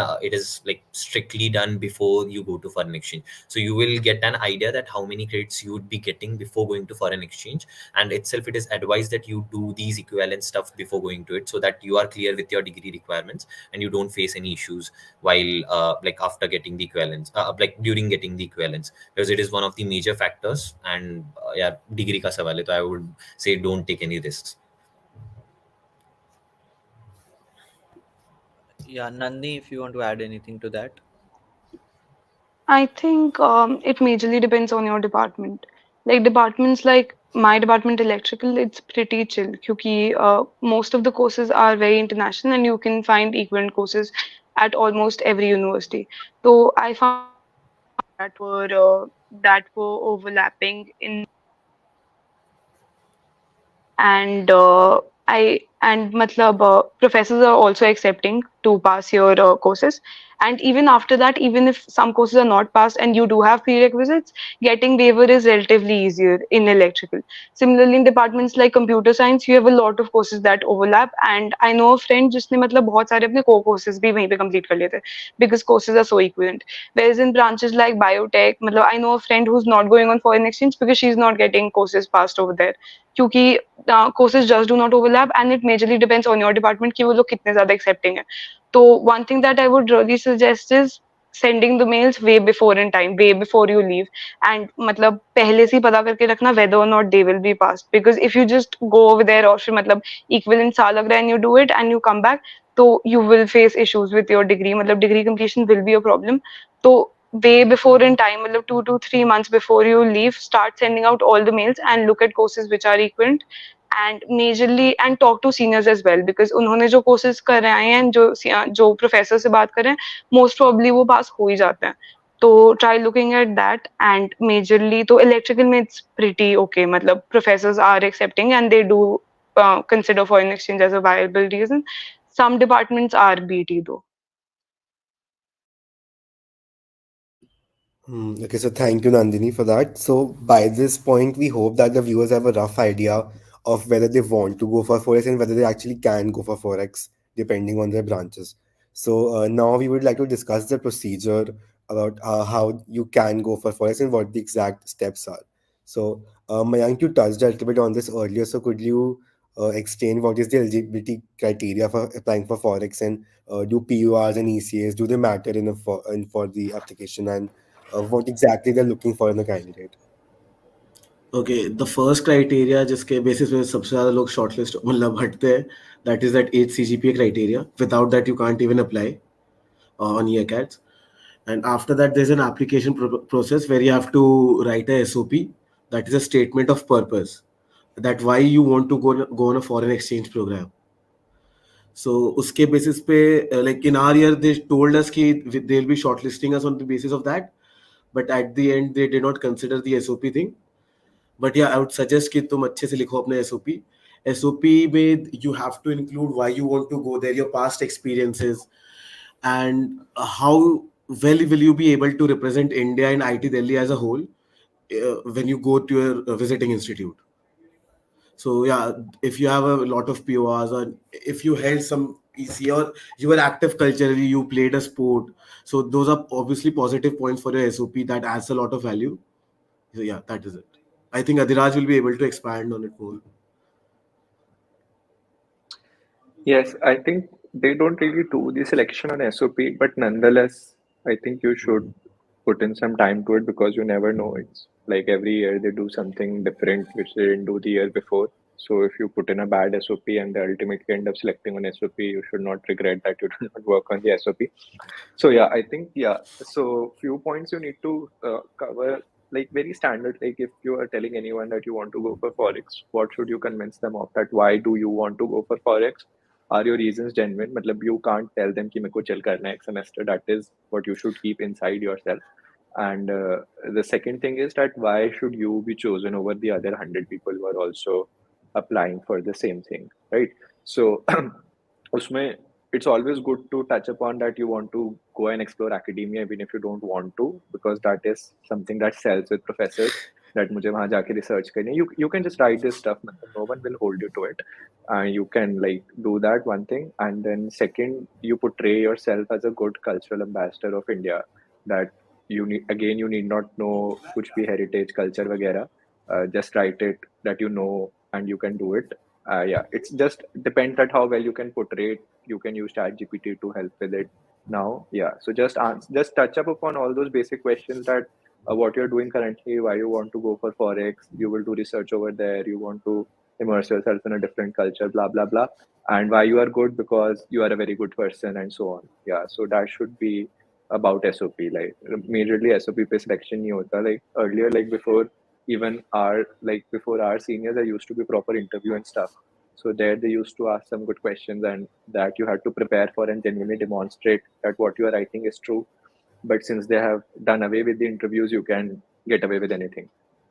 like strictly done before you go to foreign exchange. So you will get an idea that how many credits you would be getting before going to foreign exchange. And itself it is advised that you do these equivalent stuff before going to it, so that you are clear with your degree requirements and you don't face any issues while like after getting the equivalence, like during getting the equivalence, because it is one of the major factors. And yeah, degree ka sawal hai, so I would say don't take any risks. Yeah, Nandini, if you want to add anything to that. I think it majorly depends on your department. Like departments like my department, electrical, it's pretty chill because most of the courses are very international and you can find equivalent courses at almost every university. So I found that were overlapping in and I and matlab professors are also accepting to pass your courses. And even after that, even if some courses are not passed and you do have prerequisites, getting waiver is relatively easier in electrical. Similarly, in departments like computer science, you have a lot of courses that overlap. And I know a friend जिसने मतलब बहुत सारे अपने core courses भी वहीं पे complete कर लिए थे because courses are so equivalent. Whereas in branches like biotech, मतलब I know a friend who's not going on foreign exchange because she's not getting courses passed over there. क्योंकि courses just do not overlap and it majorly depends on your department कि वो लोग कितने ज़्यादा accepting है. तो one thing that I would really suggest is sending the mails way before in time, way before you leave. And मतलब पहले से ही पता करके रखना whether or not they will be passed. Because if you just go over there और फिर मतलब equivalent साल लग रहा है and you do it and you come back, तो you will face issues with your degree. मतलब degree completion will be a problem. तो way before in time, मतलब 2 to 3 months before you leave, start sending out all the mails and look at courses which are equivalent and majorly and talk to seniors as well because उन्होंने जो courses कर रहे हैं and जो professor से बात कर रहे हैं most probably वो pass हो ही जाते हैं. तो try looking at that and majorly तो electrical में it's pretty okay. मतलब professors are accepting and they do consider foreign exchange as a viable reason. Some departments are BT though. Okay, so thank you, Nandini, for that. So, by this point, we hope that the viewers have a rough idea of whether they want to go for Forex and whether they actually can go for Forex, depending on their branches. So, now we would like to discuss the procedure about how you can go for Forex and what the exact steps are. So, Mayank, you touched a little bit on this earlier. So, could you explain what is the eligibility criteria for applying for Forex and do PURs and ECAs, do they matter in for the application, and what exactly they're looking for in a candidate? Okay the first criteria जिसके basis पे सबसे ज़्यादा लोग shortlist मतलब हटते हैं that is that 8 CGPA criteria without that you can't even apply on EACATS. And after that, there's an application process where you have to write a SOP, that is a statement of purpose, that why you want to go on a foreign exchange program. So uske basis pe like in our year they told us ki they'll be shortlisting us on the basis of that, but at the end they did not consider the SOP thing. But yeah, I would suggest कि तुम अच्छे से लिखो अपने SOP. SOP में you have to include why you want to go there, your past experiences, and how well will you be able to represent India and IT Delhi as a whole when you go to your visiting institute. So yeah, if you have a lot of PORs, or if you held some EC, or you were active culturally, you played a sport. So those are obviously positive points for your SOP that adds a lot of value. So yeah, that is it. I think Adiraj will be able to expand on it more. Yes, I think they don't really do the selection on SOP, but nonetheless, I think you should put in some time to it because you never know. It's like every year they do something different which they didn't do the year before. So if you put in a bad SOP and they ultimately end up selecting on SOP, you should not regret that you did not work on the SOP. So yeah, I think yeah. So few points you need to cover, like very standard. Like if you are telling anyone that you want to go for forex, what should you convince them of that? Why do you want to go for forex? Are your reasons genuine? मतलब you can't tell them कि मेरे को chill करना है एक semester. That is what you should keep inside yourself. And the second thing is that why should you be chosen over the other 100 people who are also applying for the same thing, right? So उसमें it's always good to touch upon that you want to go and explore academia even if you don't want to, because that is something that sells with professors that मुझे वहाँ जाके research करनी है. You can just write this stuff, मतलब no one will hold you to it, and you can like do that one thing. And then second, you portray yourself as a good cultural ambassador of India, that you need, again, you need not know कुछ भी heritage culture वगैरह, just write it that you know and you can do it. Yeah, it's just depends that how well you can portray it. You can use ChatGPT to help with it now. Yeah, so just touch up upon all those basic questions that what you're doing currently, why you want to go for forex, you will do research over there, you want to immerse yourself in a different culture, blah blah blah, and why you are good because you are a very good person and so on. Yeah, so that should be about SOP. Like majorly SOP पे selection नहीं होता. Like earlier, like before even our like before our seniors, there used to be proper interview and stuff. So there they used to ask some good questions and that you had to prepare for and genuinely demonstrate that what you are writing is true. But since they have done away with the interviews, you can get away with anything.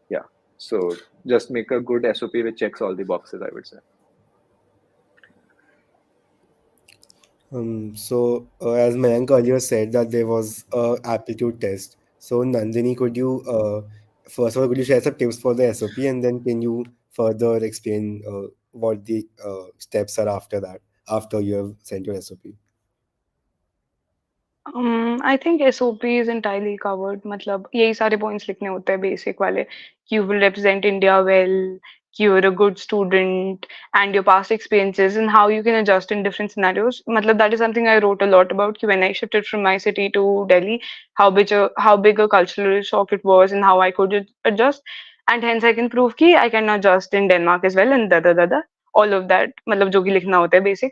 Yeah. So just make a good SOP which checks all the boxes, I would say. As Mayank earlier said that there was a aptitude test. So Nandini, could you first of all could you share some tips for the SOP, and then can you further explain what the steps are after that, after you have sent your SOP? I think SOP is entirely covered. मतलब यही सारे points लिखने होते हैं basic वाले. You will represent India well. You're a good student, and your past experiences and how you can adjust in different scenarios. मतलब that is something I wrote a lot about. कि when I shifted from my city to Delhi, how big a cultural shock it was, and how I could adjust. And hence I can prove कि I can adjust in Denmark as well, and da. All of that. मतलब जो कि लिखना होता है basic.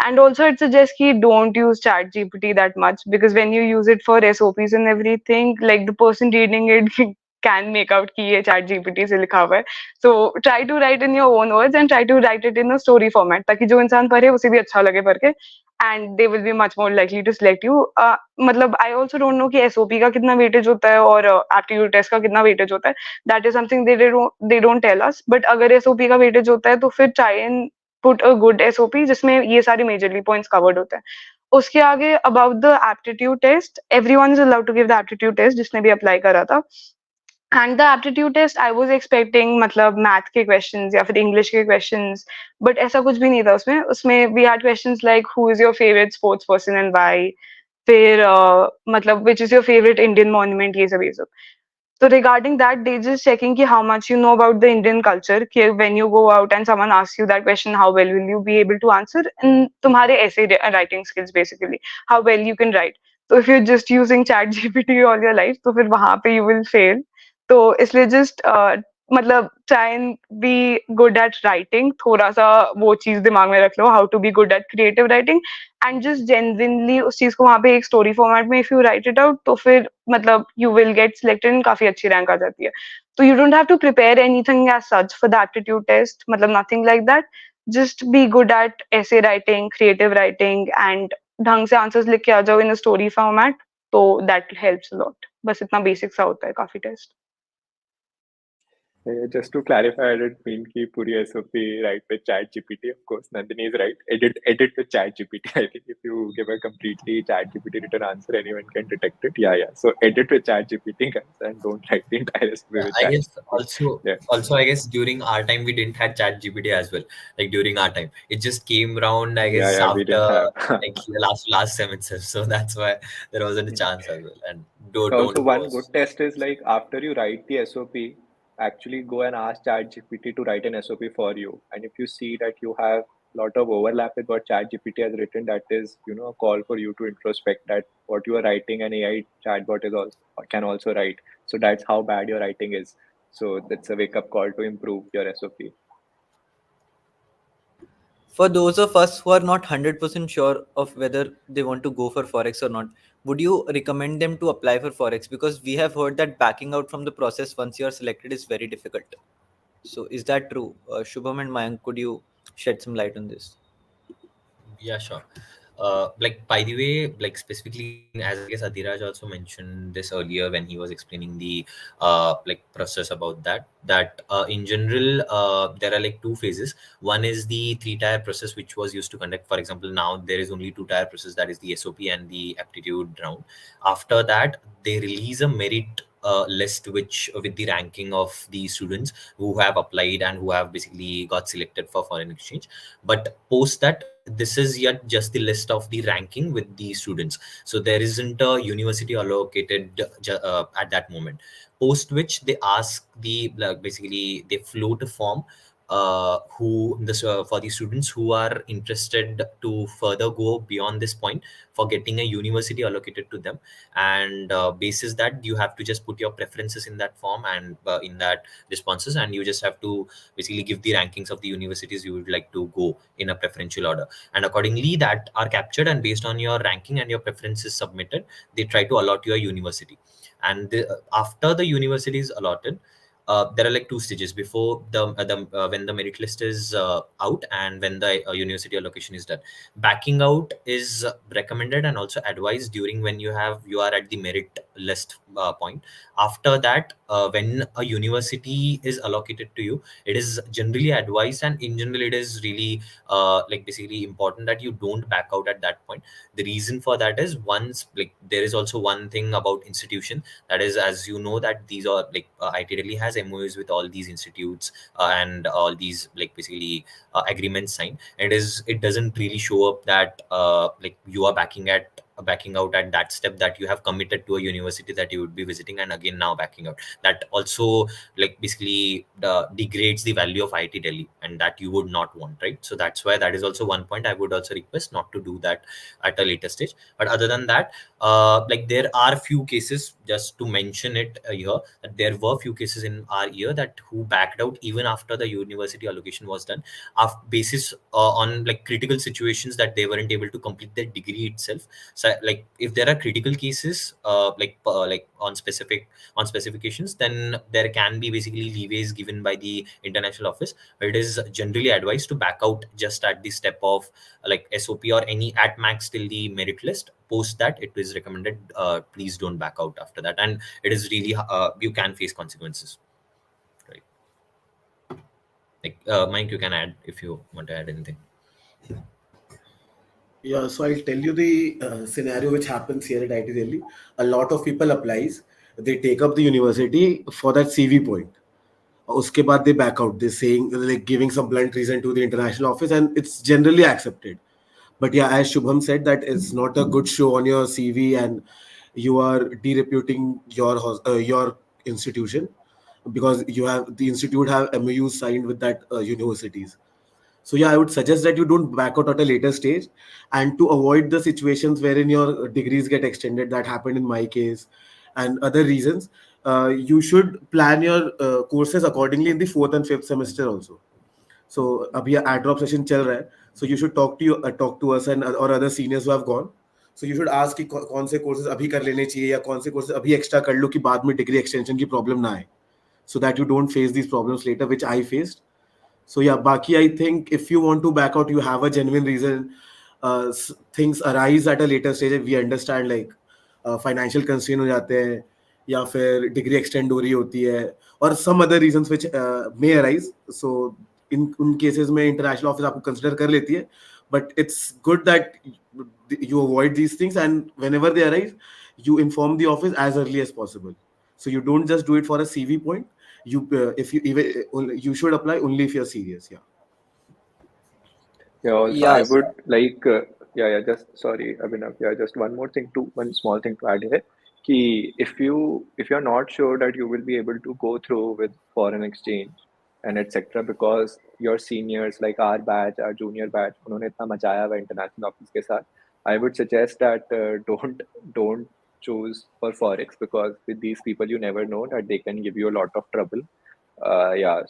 And also, it suggests कि don't use Chat GPT that much, because when you use it for SOPs and everything, like the person reading it can make out कि ये Chat GPT से लिखा हुआ है. So try to write in your own words and try to write it in a story format, ताकि जो इंसान पढ़े उसे भी अच्छा लगे पढ़ के, and they will be much more likely to select you. मतलब I also don't know कि SOP का कितना weightage होता है और aptitude test का कितना weightage होता है. That is something they don't tell us. But अगर SOP का weightage होता है तो फिर try and put a good SOP जिसमें ये सारे majorly points covered होते हैं. उसके आगे about the aptitude test, everyone is allowed to give the aptitude test जिसने भी apply करा था. And the aptitude test I was expecting मतलब math के questions या फिर English के questions, but ऐसा कुछ भी नहीं था उसमें. उसमें we had questions like who is your favorite sports person and why, फिर मतलब which is your favorite Indian monument, ये सब. So regarding that, they just checking ki how much you know about the Indian culture. कि when you go out and someone asks you that question, how well will you be able to answer? And तुम्हारे essay writing skills basically, how well you can write. So if you're just using Chat GPT all your life, तो फिर वहाँ पे you will fail. तो इसलिए just मतलब try and be good at writing. थोड़ा सा वो चीज दिमाग में रख लो, how to be good at creative writing. And just genuinely उस चीज को वहाँ पे एक story format में if you write it out, तो फिर मतलब you will get selected and काफी अच्छी rank आ जाती है. So you don't have to prepare anything as such for the aptitude test, मतलब nothing like that. Just be good at essay writing, creative writing, and ढंग से answers लिख के आ जाओ in a story format. तो that helps a lot. बस इतना basic सा होता है काफी test. Just to clarify, I didn't mean कि पूरी SOP write with Chat GPT. Of course, Nandini is right. Edit with Chat GPT. I think if you give a completely Chat GPT written answer, anyone can detect it. Yeah, yeah. So edit with Chat GPT, guys, and don't write the entire SOP with I Chat guess GPT. Yeah, also I guess during our time we didn't had chat gpt as well. Like during our time it just came around, I yeah, guess, yeah. We after didn't have. like the last semester. So that's why there wasn't a chance as well. And Also, don't one good pause. test is like after you write the SOP, actually go and ask ChatGPT to write an SOP for you. And if you see that you have a lot of overlap with what ChatGPT has written, that is, a call for you to introspect that what you are writing, an AI chatbot is also can also write. So that's how bad your writing is. So that's a wake up call to improve your SOP. For those of us who are not 100% sure of whether they want to go for forex or not, would you recommend them to apply for forex? Because we have heard that backing out from the process once you are selected is very difficult. So is that true? Shubham and Mayank, could you shed some light on this? Yeah, sure. Like by the way, like specifically, as I guess Adhiraj also mentioned this earlier when he was explaining the like process about that. That in general, there are like two phases. One is the three-tier process, which was used to conduct. For example, now there is only two-tier process, that is the SOP and the aptitude round. After that, they release a merit list, which with the ranking of the students who have applied and who have basically got selected for foreign exchange. But post that, this is yet just the list of the ranking with the students. So there isn't a university allocated at that moment. Post which they ask the like, basically they float a form who this for the students who are interested to further go beyond this point for getting a university allocated to them. And basis that, you have to just put your preferences in that form and in that responses, and you just have to basically give the rankings of the universities you would like to go in a preferential order. And accordingly that are captured, and based on your ranking and your preferences submitted, they try to allot your university. And after the university is allotted, there are like two stages before the when the merit list is out and when the university allocation is done. Backing out is recommended and also advised during when you are at the merit list point. After that, when a university is allocated to you, it is generally advised, and in general it is really like basically important that you don't back out at that point. The reason for that is, once like there is also one thing about institution, that is, as you know, that these are like IT Delhi has MOUs with all these institutes and all these like basically agreements signed. It doesn't really show up that like you are backing out at that step, that you have committed to a university that you would be visiting and again now backing out. That also like basically degrades the value of IT Delhi, and that you would not want, right? So that's why that is also one point I would also request not to do that at a later stage. But other than that, like there are few cases, just to mention it here, that there were few cases in our year that who backed out even after the university allocation was done, basis on like critical situations, that they weren't able to complete their degree itself. So like if there are critical cases like on specifications, then there can be basically leeways given by the international office. It is generally advised to back out just at the step of like SOP or any at max till the merit list. Post that, it is recommended please don't back out after that, and it is really you can face consequences, right? Like Mike, you can add if you want to add anything. Yeah, so I'll tell you the scenario which happens here at IT Delhi. A lot of people applies, they take up the university for that CV point. Uske baad they back out. They're saying, like giving some blunt reason to the international office, and it's generally accepted. But yeah, as Shubham said, that is not a good show on your CV, and you are dereputing your institution, because you have the institute have MOUs signed with that universities. So yeah, I would suggest that you don't back out at a later stage, and to avoid the situations wherein your degrees get extended. That happened in my case, and other reasons. You should plan your courses accordingly in the fourth and fifth semester also. So अभी ad drop session चल रहा है, so you should talk to us and or other seniors who have gone. So you should ask कि कौन से courses अभी कर लेने चाहिए, या कौन से courses अभी extra कर लो कि बाद में degree extension की problem ना आए, so that you don't face these problems later, which I faced. So yeah, Baki, I think if you want to back out, you have a genuine reason. Things arise at a later stage. We understand, like financial constraint हो जाते हैं, या फिर degree extend हो रही होती है, और some other reasons which may arise. So in उन केसेस में इंटरनेशनल ऑफिस आपको कंसिडर कर लेती है, but it's good that you avoid these things, and whenever they arise, you inform the office as early as possible. So you don't just do it for a CV point. You if you even you should apply only if you're serious. Yeah. Yeah, also I Yes. would like, just sorry, Abhinav, just one small thing to add here. Ki if you're not sure that you will be able to go through with foreign exchange and etc. because your seniors like our batch, our junior batch, उन्होंने इतना मचाया हुआ international office के साथ, I would suggest that don't choose for forex because with these people you never know that they can give you a lot of trouble.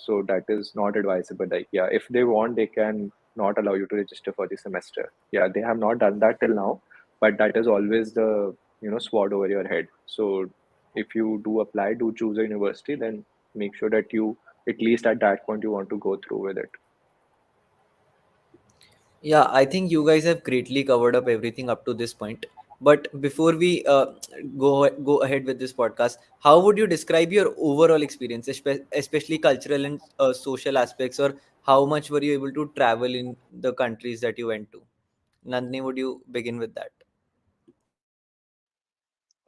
So that is not advisable. Like, yeah, if they want, they can not allow you to register for the semester. Yeah, they have not done that till now, but that is always the sword over your head. So if you do apply, do choose a university, then make sure that you at least at that point you want to go through with it. Yeah, I think you guys have greatly covered up everything up to this point. But before we go ahead with this podcast, how would you describe your overall experience, especially cultural and social aspects, or how much were you able to travel in the countries that you went to? Nandini, would you begin with that?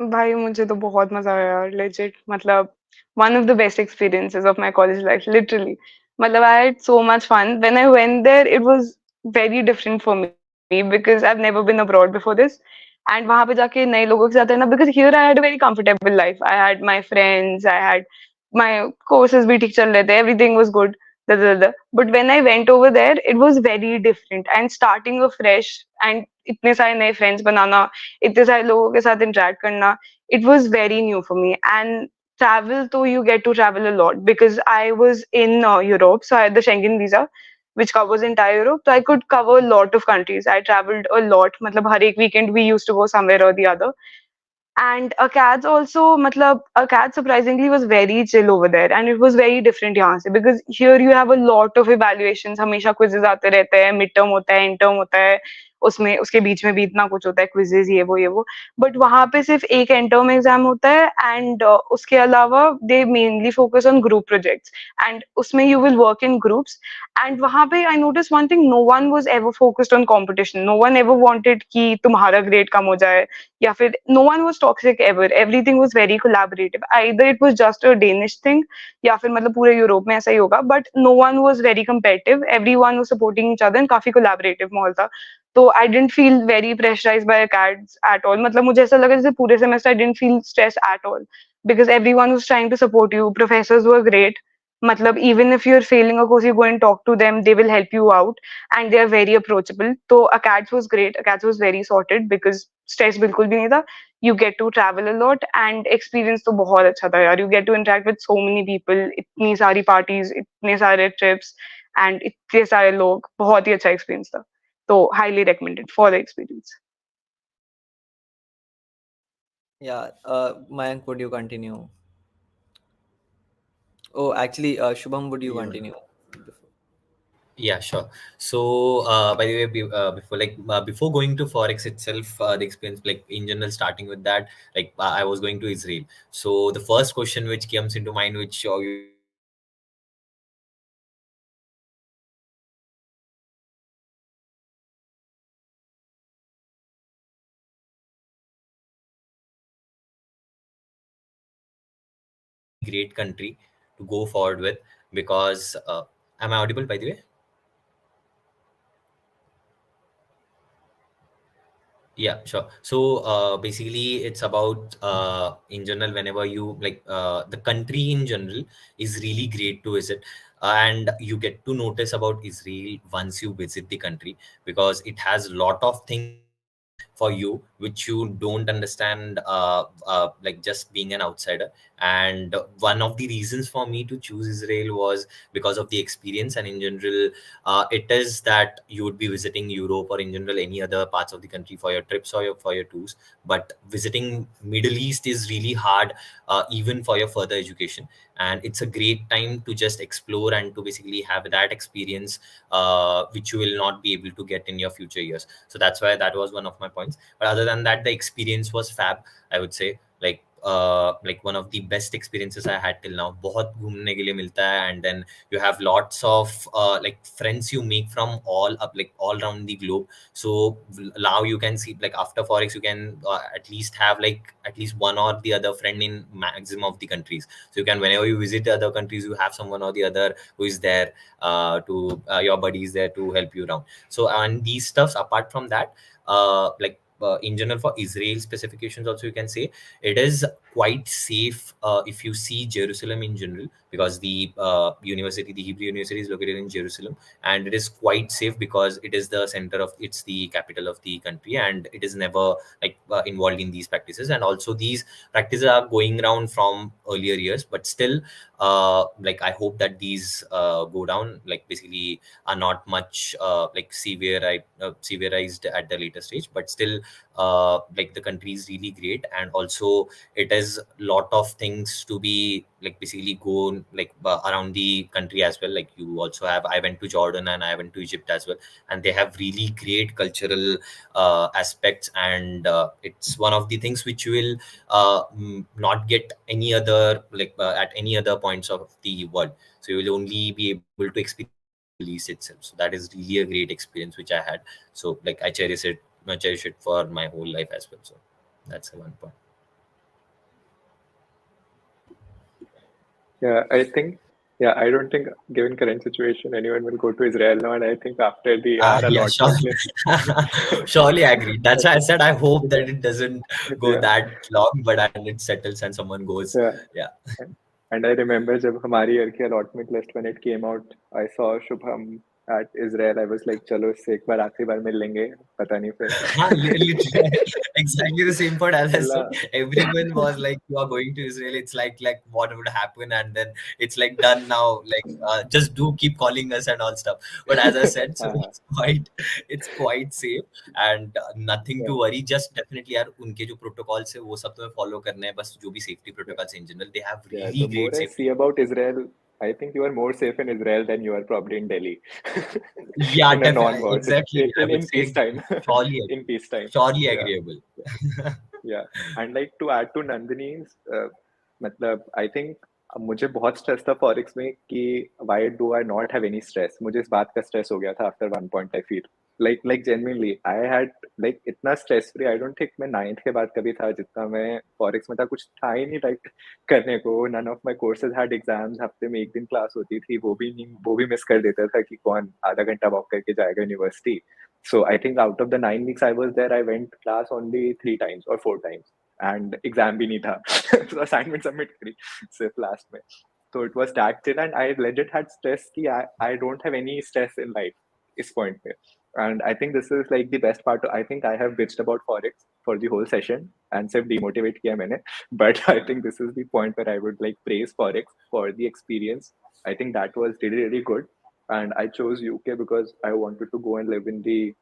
भाई मुझे तो बहुत मजा आया यार, legit. मतलब one of the best experiences of my college life, literally. मतलब I had so much fun. When I went there, it was very different for me because I've never been abroad before this. And वहां पे जाके नए लोगों के साथ रहना, because here I had a very comfortable life. I had my friends, I had my courses भी ठीक चल रहे थे, everything was good. Da, da, da. But when I went over there, it was very different. And starting afresh and इतने सारे नए friends बनाना, इतने सारे लोगों के साथ interact करना, it was very new for me. And travel, तो you get to travel a lot because I was in Europe, so I had the Schengen visa, which covers entire Europe. So I could cover a lot of countries. I traveled a lot. मतलब हर एक weekend we used to go somewhere or the other. And Acad's also, matlab, Acad surprisingly was very chill over there, and it was very different यहाँ से, because here you have a lot of evaluations. हमेशा quizzes आते रहते हैं, midterm होता है, intern होता है, उसमें उसके बीच में भी इतना कुछ होता है, quizzes ये वो. But वहाँ पे सिर्फ एक intern exam होता है, and उसके अलावा they mainly focus on group projects, and उसमें you will work in groups. And वहाँ पे I noticed one thing: no one was ever focused on competition. No one ever wanted कि तुम्हारा grade कम हो जाए, या फिर no one was toxic ever. Everything was very collaborative. Either it was just a Danish thing या फिर मतलब पूरे यूरोप में ऐसा ही होगा, but no one was very competitive. Everyone was supporting each other and काफी collaborative माहौल था. तो I didn't feel very pressurized by acads at all. मतलब मुझे ऐसा लगा जैसे पूरे semester I didn't feel stress at all because everyone was trying to support you. Professors were great. मतलब even if you're failing a course, you go and talk to them, they will help you out, and they are very approachable. So acads was great. Acads was very sorted because stress बिल्कुल भी नहीं था. You get to travel a lot and experience तो बहुत अच्छा था यार. You get to interact with so many people, इतनी सारी parties, इतने सारे trips, and इतने सारे लोग. बहुत ही अच्छा experience था. तो highly recommended for the experience. Yeah, Mayank, would you continue? Oh, actually, Shubham, would you Yeah. continue? Yeah, sure. So, by the way, before going to Forex itself, the experience, like in general, starting with that, like I was going to Israel. So, the first question which comes into mind, which great country to go forward with, because am I audible, by the way? Yeah, sure. So basically, it's about in general, whenever you like the country in general is really great to visit. And you get to notice about Israel once you visit the country, because it has a lot of things for you which you don't understand, like just being an outsider. And one of the reasons for me to choose Israel was because of the experience. And in general, it is that you would be visiting Europe or in general any other parts of the country for your trips or for your tours, but visiting Middle East is really hard, even for your further education. And it's a great time to just explore and to basically have that experience, which you will not be able to get in your future years. So that's why that was one of my points. But other than that, the experience was fab, I would say. Like like one of the best experiences I had till now. बहुत घूमने के लिए मिलता है, and then you have lots of like friends you make from all around the globe. So now you can see, like after Forex, you can at least have like at least one or the other friend in maximum of the countries. So you can, whenever you visit the other countries, you have someone or the other who is there to your buddies there to help you around. So and these stuffs, apart from that, in general for Israel specifications also, you can say it is quite safe if you see Jerusalem in general, because the university, the Hebrew University, is located in Jerusalem, and it is quite safe because it is the center of, it's the capital of the country, and it is never involved in these practices. And also these practices are going around from earlier years, but still like I hope that these go down, like basically are not much severized at the later stage, but still like the country is really great. And also it is lot of things to be like basically go like around the country as well. Like you also have, I went to Jordan and I went to Egypt as well, and they have really great cultural aspects, and it's one of the things which you will not get any other at any other points of the world. So you will only be able to experience it in the Middle East itself. So that is really a great experience which I had. So like I cherish it for my whole life as well. So that's the one point. Yeah, I think, yeah, I don't think, given current situation, anyone will go to Israel now. And I think after the our Yeah, sure. allotment list, Surely I agree. That's why I said I hope that it doesn't go yeah, that long, but and it settles and someone goes. yeah. Yeah. And I remember जब हमारी year की allotment list when it came out, I saw Shubham at Israel. I was like, चलो इससे एक बार आखिरी बार मिल लेंगे, पता नहीं Huh, फिर literally, exactly the same point as I said. Allah Everyone was like, "You are going to Israel." It's like what would happen, and then it's like done now. Like, just do keep calling us and all stuff. But as I said, so हाँ it's quite safe, and nothing yeah to worry. Just definitely यार उनके जो protocols है वो सब तुम्हें follow करने हैं, बस जो भी safety yeah protocols in general, they have yeah. really The more great I safety. see about Israel, I think you are more safe in Israel than you are probably in Delhi Yeah, in a definitely, non-war exactly. I would in say peacetime surely, in peacetime. surely Yeah. agreeable. Yeah, and like to add to Nandini's, मतलब I think मुझे बहुत stress था forex में कि why do I not have any stress. मुझे इस बात का स्ट्रेस हो गया था after one point I feel like genuinely I had like इतना stress free I don't think मैं नाइन्थ के बाद कभी था जितना मैं फॉरेक्स में था. कुछ था ही नहीं like करने को. None of my courses had exams. हफ्ते में एक दिन क्लास होती थी, वो भी नहीं, वो भी मिस कर देता था कि कौन आधा घंटा वॉक करके जाएगा university. So I think out of the 9 weeks I was there, I went class only 3 times or 4 times, and exam bhi nahi tha. So assignment submit kari सिर्फ last में. So it was that chill, and I legit had stress कि I don't have any stress in life इस point पे. And I think this is like the best part. I think I have bitched about Forex for the whole session and सिर्फ demotivate किया मैंने. But I think this is the point where I would like praise Forex for the experience. I think that was really, really good. And I chose UK because I wanted to go and live in the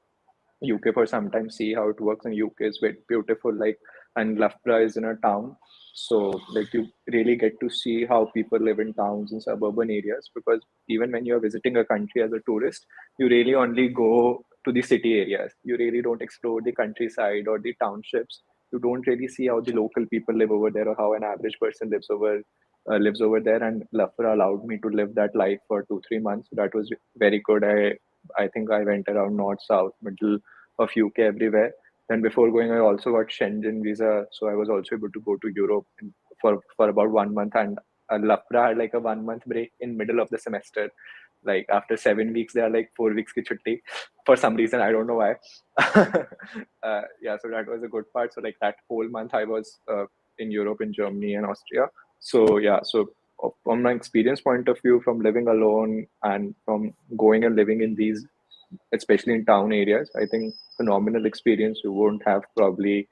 UK for some time, see how it works. And UK is very beautiful, like, and Loughborough is in a town, so like you really get to see how people live in towns and suburban areas. Because even when you're visiting a country as a tourist, you really only go to the city areas. You really don't explore the countryside or the townships. You don't really see how the local people live over there or how an average person lives over there. And Loughborough allowed me to live that life for 2-3 months. That was very good. I think I went around north, south, middle of UK everywhere. Then before going, I also got Schengen visa, so I was also able to go to Europe for about 1 month. And Loughborough had like a 1 month break in middle of the semester. Like after 7 weeks, there are like 4 weeks ki chutti. For some reason, I don't know why. Yeah, so that was a good part. So like that whole month, I was in Europe, in Germany and Austria. So yeah, so from my experience point of view, from living alone and from going and living in these, especially in town areas, I think phenomenal experience you won't have probably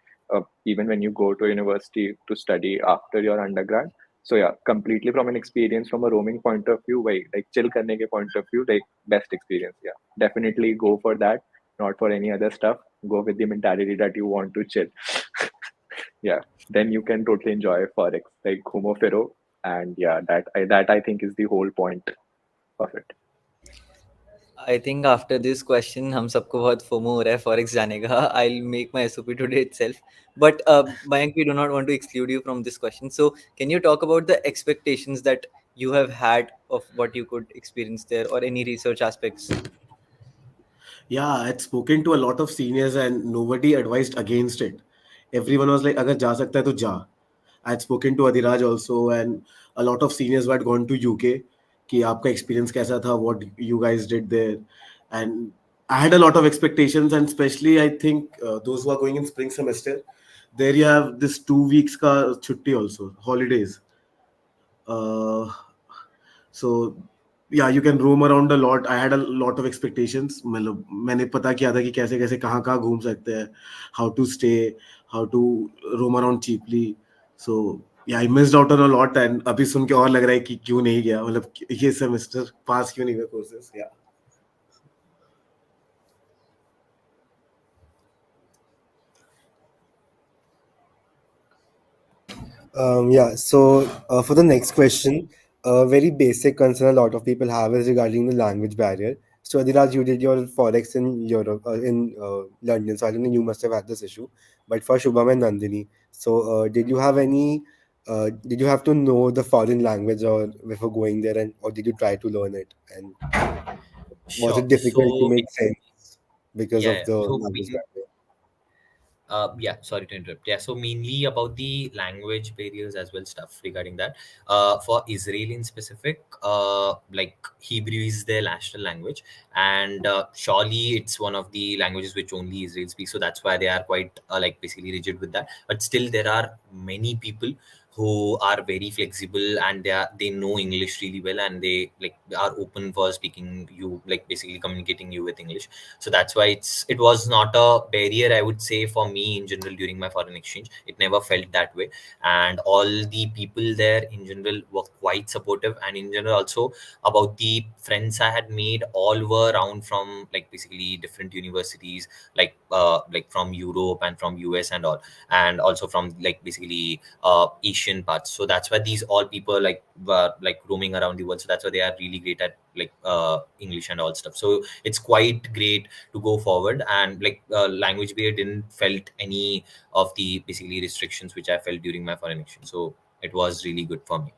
even when you go to university to study after your undergrad. So yeah, completely from an experience, from a roaming point of view, like chill karne ke point of view, like best experience. Yeah, definitely go for that, not for any other stuff. Go with the mentality that you want to chill. Yeah, then you can totally enjoy Forex, like Humo Fero. And yeah, that I think is the whole point of it. I think after this question हम सबको बहुत FOMO हो रहा है forex जाने का. I'll make my SOP today itself. But Mayank, we do not want to exclude you from this question. So can you talk about the expectations that you have had of what you could experience there, or any research aspects? Yeah, I had spoken to a lot of seniors and nobody advised against it. Everyone was like, अगर जा सकता है तो जा. I had spoken to Adhiraj also, and a lot of seniors who had gone to UK कि आपका experience कैसा था, what you guys did there, and I had a lot of expectations, and especially I think those who are going in spring semester, there you have this 2 weeks का छुट्टी also, holidays. Uh, so yeah, you can roam around a lot. I had a lot of expectations. मतलब मैंने पता किया था कि कैसे कैसे कहाँ कहाँ घूम सकते हैं, how to stay, how to roam around cheaply. So yeah, I missed out on a lot, and अभी सुन के और लग रहा है कि क्यों नहीं गया, मतलब ये सेमेस्टर पास क्यों नहीं हुआ courses. Yeah. Yeah, so for the next question, a very basic concern a lot of people have is regarding the language barrier. So, Adhiraj, you did your Forex in Europe, in London, so I don't think you must have had this issue. But for Shubham and Nandini, so did you have any, did you have to know the foreign language or before going there, and or did you try to learn it? And was it Sure. difficult to So make sense because yeah, of yeah. the So language barrier? yeah, sorry to interrupt. Yeah, so mainly about the language barriers as well, stuff regarding that. For Israel in specific, like Hebrew is their national language, and surely it's one of the languages which only Israel speaks. So that's why they are quite like basically rigid with that. But still, there are many people who are very flexible, and they know English really well, and they like are open for speaking you, like basically communicating you with English. So that's why it was not a barrier, I would say, for me in general during my foreign exchange. It never felt that way, and all the people there in general were quite supportive. And in general also, about the friends I had made, all were around from like basically different universities, like from Europe and from US and all, and also from like basically Asian parts. So that's why these all people like were like roaming around the world. So that's why they are really great at like English and all stuff. So it's quite great to go forward, and like language barrier didn't felt any of the basically restrictions which I felt during my foreign exchange. So it was really good for me.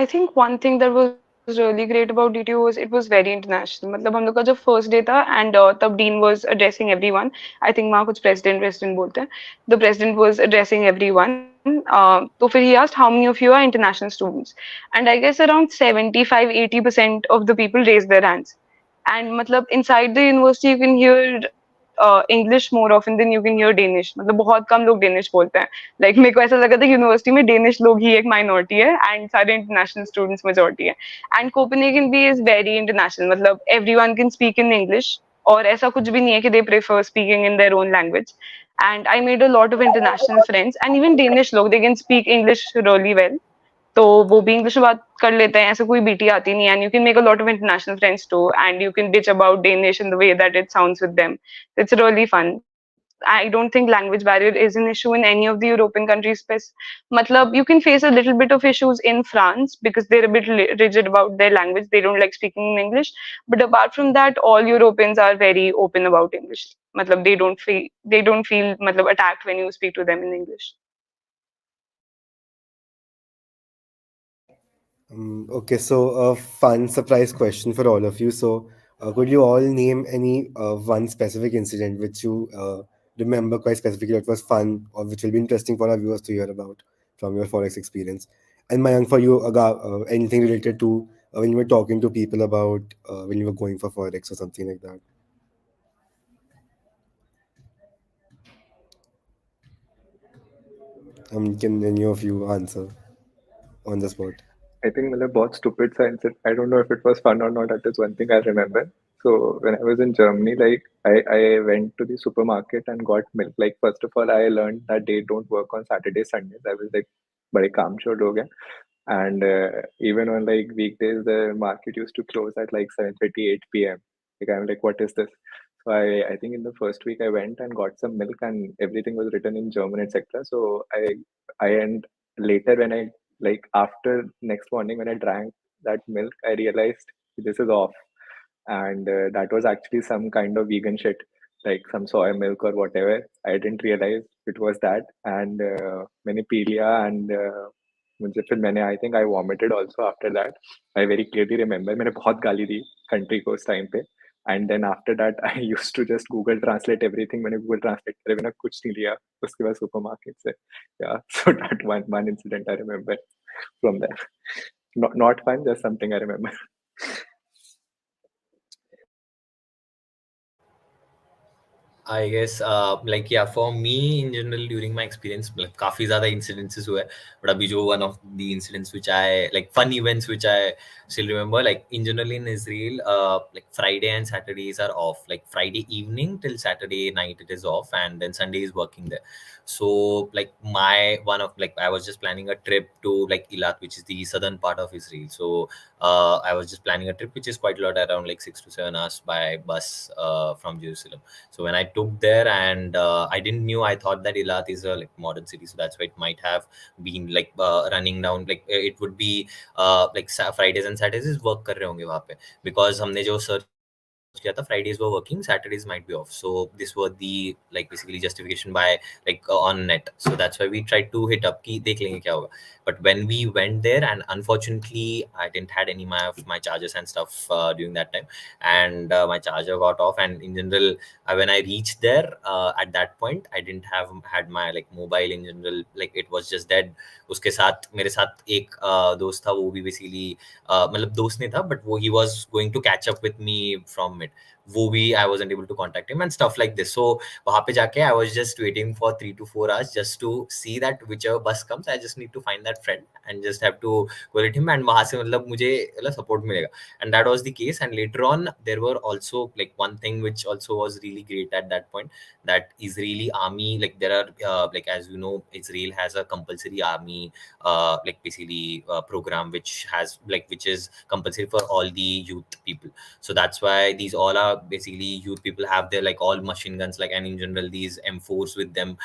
I think one thing that was really great about DTU was it was very international. मतलब हम लोग का जो first day था and तब dean was addressing everyone. I think वहाँ कुछ president बोलते हैं. The president was addressing everyone. तो फिर he asked how many of you are international students, and I guess around 75-80% of the people raised their hands. And मतलब inside the university you can hear English more often than you can hear Danish. मतलब बहुत कम लोग Danish बोलते हैं. Like मेरे को ऐसा लगा था यूनिवर्सिटी में डेनिश लोग ही एक माइनॉरिटी है एंड सारे इंटरनेशनल स्टूडेंट्स मेजॉरिटी है. एंड कोपेनहेगन भी इज वेरी इंटरनेशनल. मतलब everyone can speak in English, और ऐसा कुछ भी नहीं है कि they prefer speaking in their own language. And I made a lot of international friends and even Danish लोग they can speak English really well. तो वो भी इंग्लिश में बात कर लेते हैं, ऐसे कोई बीटी आती नहीं. And you can make a lot of international friends too, and you can ditch about Danish in the way that it sounds with them. It's really fun. I don't think language barrier is an issue in any of the European countries. Matlab, you can face a little bit of issues in France because they're a bit rigid about their language. They don't like speaking in English. But apart from that, all Europeans are very open about English. Matlab, they don't feel matlab, attacked when you speak to them in English. Okay, so a fun surprise question for all of you. So, could you all name any one specific incident which you remember quite specifically that was fun or which will be interesting for our viewers to hear about from your Forex experience? And Mayank, for you, anything related to when you were talking to people about when you were going for Forex or something like that? Can any of you answer on the spot? I think मतलब बहुत stupid सा incident. I don't know if it was fun or not. That is one thing I remember. So when I was in Germany, like I went to the supermarket and got milk. Like first of all, I learned that they don't work on Saturdays, Sundays. I was like, बड़े काम शोर हो गया. And even on like weekdays, the market used to close at like 7:30, 8 p.m. Like I'm like, what is this? So I think in the first week I went and got some milk, and everything was written in German, etc. So I and later when I Like after next morning when I drank that milk, I realized this is off, and that was actually some kind of vegan shit, like some soy milk or whatever. I didn't realize it was that, and मैंने P लिया, and मुझे फिर मैंने I think I vomited also after that. I very clearly remember मैंने बहुत गाली दी country को उस time पे. And then after that, I used to just Google Translate everything. मैंने Google Translate करे बिना कुछ नहीं लिया उसके बाद supermarket से. Yeah, so that one incident I remember from there. Not fun, just something I remember. I guess like yeah, for me in general during my experience like काफी ज़्यादा incidences हुए, but अभी जो one of the incidents which I like fun events which I still remember, like in general in Israel like Friday and Saturdays are off, like Friday evening till Saturday night it is off, and then Sunday is working there. So like my one of like I was just planning a trip to like Eilat, which is the southern part of Israel. So I was just planning a trip which is quite a lot, around like 6 to 7 hours by bus from Jerusalem. So when I took there, and I didn't knew, I thought that Eilat is a like modern city, so that's why it might have been like running down, like it would be like Fridays and Saturdays work कर रहे होंगे वहाँ पे, because हमने जो search किया था Fridays were working, Saturdays might be off. So this was the like basically justification by like on net. So that's why we tried to hit up कि देख लेंगे क्या होगा. But when we went there, and unfortunately I didn't had any of my chargers and stuff during that time, and my charger got off, and in general when I reached there at that point I didn't have had my like mobile in general, like it was just dead. उसके साथ मेरे साथ एक दोस्त था, वो भी basically मतलब दोस्त नहीं था, but वो he was going to catch up with me from it, वो भी I wasn't able to contact him and stuff like this. So वहाँ पे जाके I was just waiting for 3 to 4 hours just to see that whichever bus comes, I just need to find that friend and just have to call it him, and वहाँ से मतलब मुझे मतलब support मिलेगा. And that was the case. And later on there were also like one thing which also was really great at that point, that Israeli army, like there are like as you know Israel has a compulsory army like basically program which has like which is compulsory for all the youth people. So that's why these all are basically youth people have their like all machine guns, like, and in general these M4s with them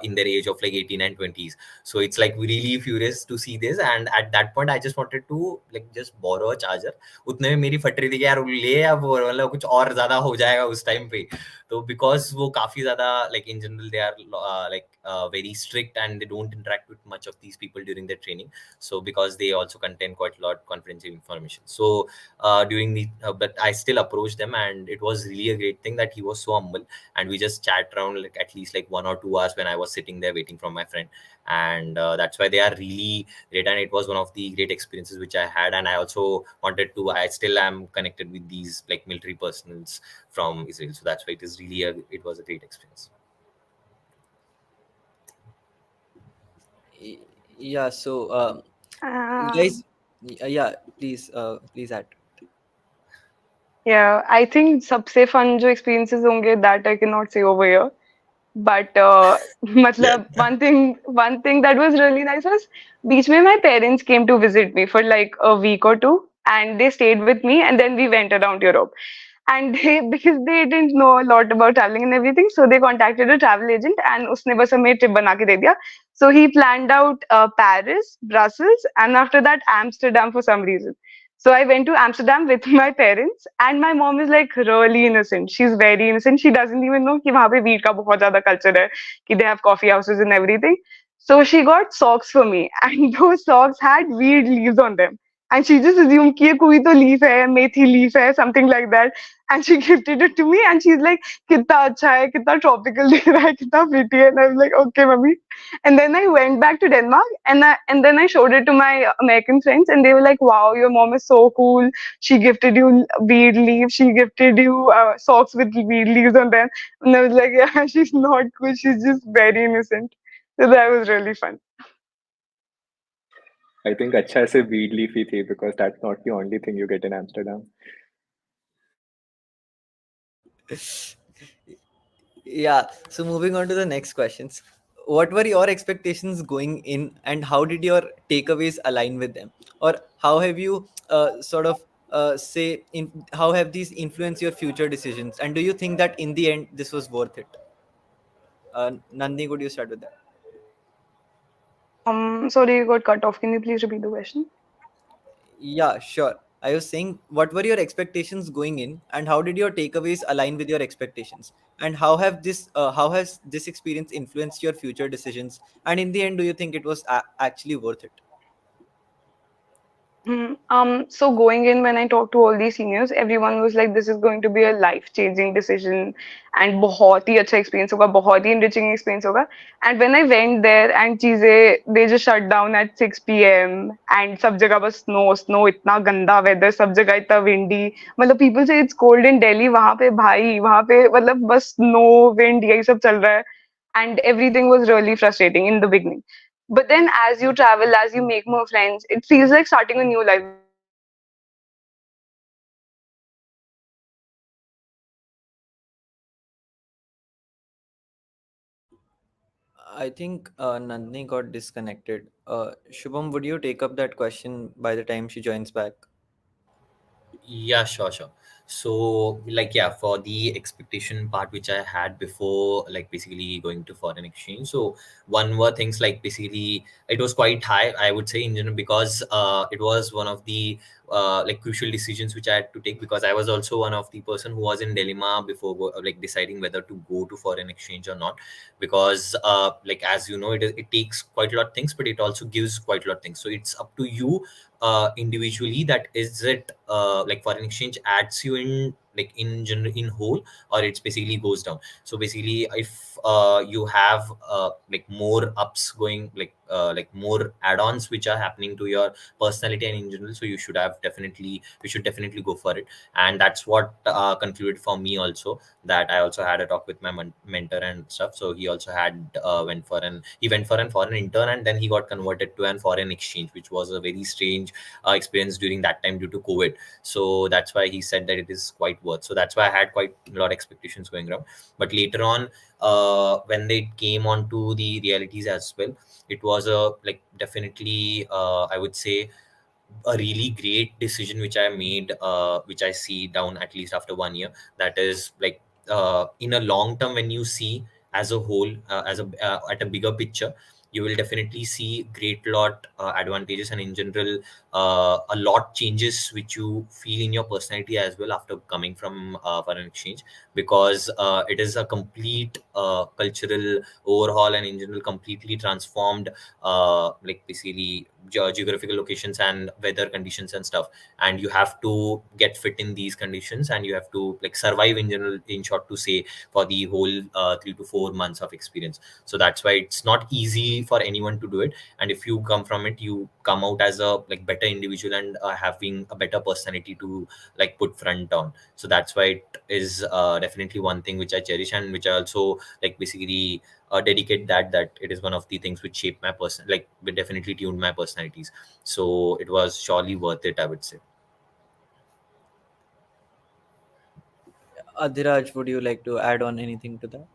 in their age of like 18 and 20s. So it's like really furious to see this. And at that point I just wanted to like just borrow a charger. उतने में मेरी फट रही थी कि यार ले अब मतलब कुछ और ज्यादा हो जाएगा उस टाइम पे. तो बिकॉज वो काफी ज्यादा like in general they are like very strict, and they don't interact with much of these people during their training. So because they also contain quite a lot confidential information. So during the but I still approached them, and it was really a great thing that he was so humble, and we just chat around like at least like 1 or 2 hours when I was sitting there waiting for my friend. And that's why they are really great, and it was one of the great experiences which I had. And I also wanted to, I still am connected with these like military persons from Israel, so that's why it is really it was a great experience. Yeah, so Uh, guys, yeah, please add. yeah, I think सबसे fun जो experiences होंगे that I cannot say over here. But मतलब one thing that was really nice was बीच में my parents came to visit me for like a week or two, and they stayed with me, and then we went around Europe. And they, because they didn't know a lot about traveling and everything, so they contacted a travel agent, and उसने बस हमें trip बना के दे दिया. So he planned out Paris, Brussels, and after that Amsterdam for some reason. So I went to Amsterdam with my parents, and my mom is like really innocent. She's very innocent. She doesn't even know कि वहाँ पे weed का बहुत ज़्यादा culture है, कि they have coffee houses and everything. So she got socks for me, and those socks had weed leaves on them. And she just assumed कि ये कोई तो leaf है, मेथी leaf है, something like that. And she gifted it to me, and she's like, कितना अच्छा है, कितना tropical दिख रहा है, कितना pretty है. And I was like, okay, mummy. And then I went back to Denmark, and then I showed it to my American friends, and they were like, "Wow, your mom is so cool. She gifted you bead leaves. She gifted you socks with bead leaves on them." And I was like, "Yeah, she's not cool. She's just very innocent." So that was really fun. I think अच्छा से weed leafy थी, because that's not the only thing you get in Amsterdam. Yeah, so moving on to the next questions. What were your expectations going in, and how did your takeaways align with them? Or how have you sort of how have these influenced your future decisions? And do you think that in the end this was worth it? Nandini, could you start with that? Sorry, you got cut off. Can you please repeat the question? Yeah, sure. I was saying, what were your expectations going in, and how did your takeaways align with your expectations? And how has this experience influenced your future decisions? And in the end, do you think it was actually worth it? So going in, when I talked to all these seniors, everyone was like, this is going to be a life-changing decision and बहुत ही अच्छा experience होगा, बहुत ही enriching experience होगा. And when I went there and चीजें, they just shut down at 6 p.m. and सब जगह बस snow, इतना गंदा weather, सब जगह इतना windy. मतलब people say it's cold in Delhi, वहाँ पे भाई, वहाँ पे मतलब बस snow, wind यही सब चल रहा है. And everything was really frustrating in the beginning. But then as you travel, as you make more friends, it feels like starting a new life because you get to know people, you get to know the culture, you get to know the language, you get to know the traditions, and everything is just different. I think Nandini got disconnected. Shubham, would you take up that question by the time she joins back? Yeah, sure. So, like, yeah, for the expectation part, which I had before, like, basically going to foreign exchange. So, one were things like basically it was quite high, I would say, in general, because it was one of the like crucial decisions which I had to take because I was also one of the person who was in dilemma before like deciding whether to go to foreign exchange or not, because like as you know, it takes quite a lot of things, but it also gives quite a lot of things. So it's up to you individually that is it like foreign exchange adds you in like in general in whole, or it's basically goes down. So basically if you have like more ups going like more add-ons which are happening to your personality and in general, so you should definitely go for it. And that's what concluded for me also, that I also had a talk with my mentor and stuff. So he also had went for an foreign intern, and then he got converted to an foreign exchange, which was a very strange experience during that time due to COVID. So that's why he said that it is quite worth. So that's why I had quite a lot of expectations going around. But later on, when they came on to the realities as well, it was a like definitely I would say a really great decision which I made, which I see down at least after 1 year. That is like in a long term, when you see as a whole, as a at a bigger picture, you will definitely see great lot advantages, and in general, a lot changes which you feel in your personality as well after coming from foreign exchange, because it is a complete cultural overhaul, and in general completely transformed like basically geographical locations and weather conditions and stuff. And you have to get fit in these conditions, and you have to like survive in general, in short to say, for the whole 3 to 4 months of experience. So that's why it's not easy for anyone to do it, and if you come from it, you come out as a like better individual, and having a better personality to like put front on. So that's why it is definitely one thing which I cherish, and which I also like basically dedicate that it is one of the things which shape my person, like it definitely tuned my personalities. So it was surely worth it, I would say. Adhiraj, would you like to add on anything to that?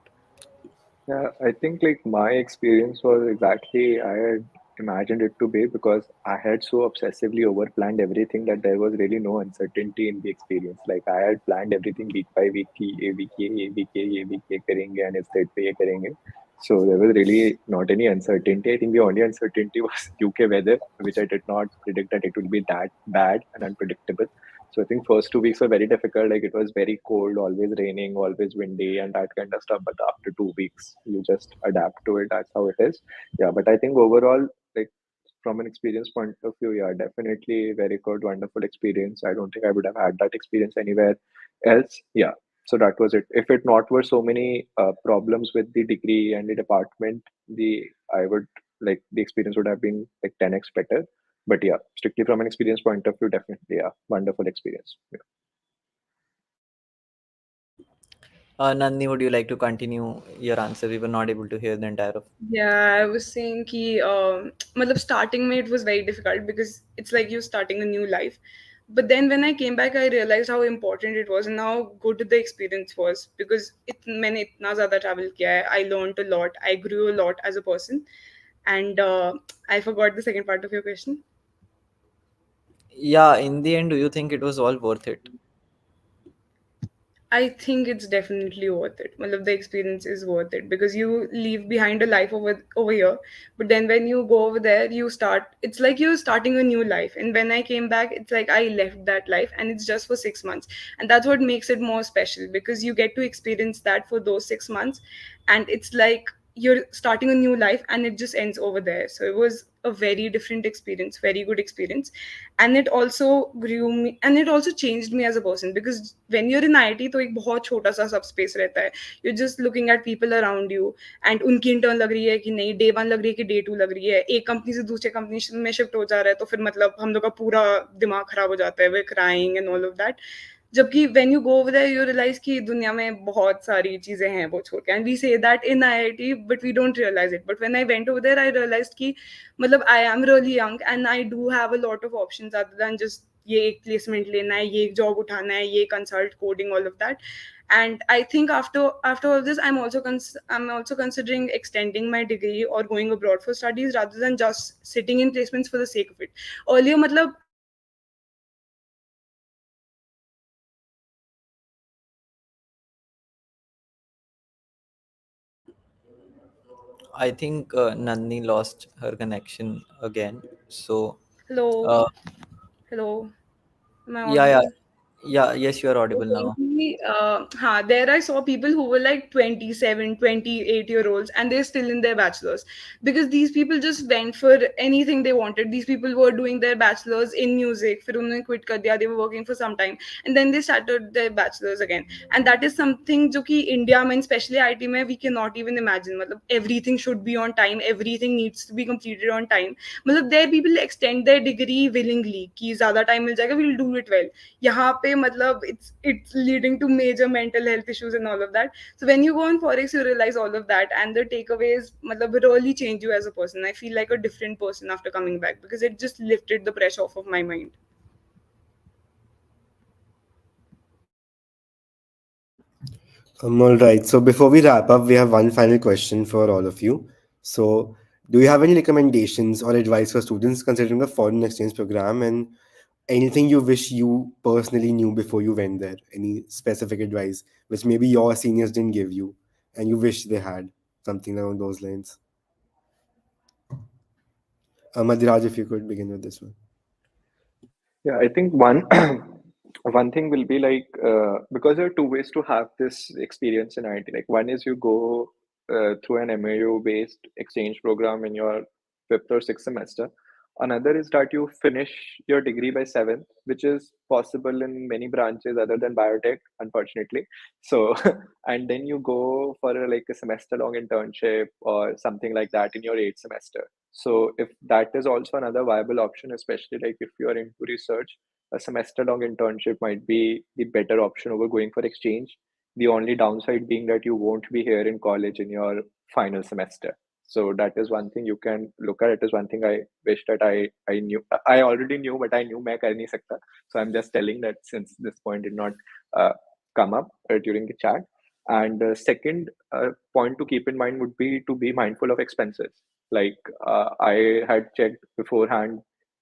Yeah, I think like my experience was exactly I had imagined it to be, because I had so obsessively overplanned everything that there was really no uncertainty in the experience. Like I had planned everything week by week कि ये week ये week ये week ये करेंगे and इस date पे ये करेंगे. So there was really not any uncertainty. I think the only uncertainty was UK weather, which I did not predict that it would be that bad and unpredictable. So I think first 2 weeks were very difficult. Like it was very cold, always raining, always windy, and that kind of stuff. But after 2 weeks, you just adapt to it. That's how it is. Yeah. But I think overall, like from an experience point of view, yeah, definitely very good, wonderful experience. I don't think I would have had that experience anywhere else. Yeah. So that was it. If it not were so many problems with the degree and the department, the I would like the experience would have been like 10x better. But yeah, strictly from an experience point of view, definitely, yeah, wonderful experience. Yeah. Nandini, would you like to continue your answer? We were not able to hear the entire of. Yeah, I was saying कि मतलब starting में it was very difficult because it's like you starting a new life. But then when I came back, I realized how important it was and how good the experience was because मैंने इतना ज़्यादा travel किया है. I learned a lot. I grew a lot as a person. And I forgot the second part of your question. Yeah, in the end, do you think it was all worth it? I think it's definitely worth it. Matlab, the experience is worth it because you leave behind a life over here, but then when you go over there, you start. It's like you're starting a new life. And when I came back, it's like I left that life, and it's just for 6 months, and that's what makes it more special because you get to experience that for those 6 months, and it's like you're starting a new life, and it just ends over there. So it was a very different experience, very good experience, and it also grew me, and it also changed me as a person because when you're in IT तो एक बहुत छोटा सा सब space रहता है. You're just looking at people around you and उनकी intern लग रही है कि नहीं, day one लग रही है कि day two लग रही है, एक कंपनी से दूसरे कंपनी में शिफ्ट हो जा रहा है, तो फिर मतलब हम लोग का पूरा दिमाग खराब हो जाता है, we're crying and all of that. जबकि when you go over there you realize कि दुनिया में बहुत सारी चीजें हैं वो छोड़ के, and we say that in IIT but we don't realize it. But when I went over there I realized कि मतलब I am really young and I do have a lot of options other than just ये एक placement लेना है, ये एक job उठाना है, ये consult coding, all of that. And I think after all this I'm also considering extending my degree or going abroad for studies rather than just sitting in placements for the sake of it. Earlier मतलब I was just sitting in placements for the sake of it, and I was just doing it because I was bored of it. But now I'm just doing it because I want to learn more and more. I think Nandini lost her connection again. So, Hello, uh, hello, am I yeah, yeah, audible? yeah. Yes, you are So audible now. basically, there I saw people who were like 27, 28-year olds, and they're still in their bachelors because these people just went for anything they wanted. These people were doing their bachelors in music, फिर उन्होंने quit कर दिया, they were working for some time, and then they started their bachelors again. And that is something जो कि India में, especially IT में, we cannot even imagine. मतलब everything should be on time, everything needs to be completed on time. मतलब there people extend their degree willingly कि ज़्यादा time मिल जाएगा, we'll do it well. यहाँ पे मतलब it's leading to major mental health issues and all of that. So when you go on Forex you realize all of that, and the takeaways मतलब really change you as a person. I feel like a different person after coming back because it just lifted the pressure off of my mind. All right. So before we wrap up, we have one final question for all of you. So, do you have any recommendations or advice for students considering a foreign exchange program, and anything you wish you personally knew before you went there? Any specific advice which maybe your seniors didn't give you and you wish they had? Something along those lines. Madhiraj, if you could begin with this one. Yeah, I think one one thing will be like because there are two ways to have this experience in IT. Like one is you go through an MAU based exchange program in your fifth or sixth semester. Another is that you finish your degree by seventh, which is possible in many branches other than biotech, unfortunately. So, and then you go for like a semester long internship or something like that in your eighth semester. So if that is also another viable option, especially like if you are into research, a semester long internship might be the better option over going for exchange. The only downside being that you won't be here in college in your final semester. So that is one thing you can look at. It is one thing I wish that I knew. I already knew, but I knew मैं कर नहीं सकता. So I'm just telling that since this point did not uh, come up during the chat. And second point to keep in mind would be to be mindful of expenses. Like I had checked beforehand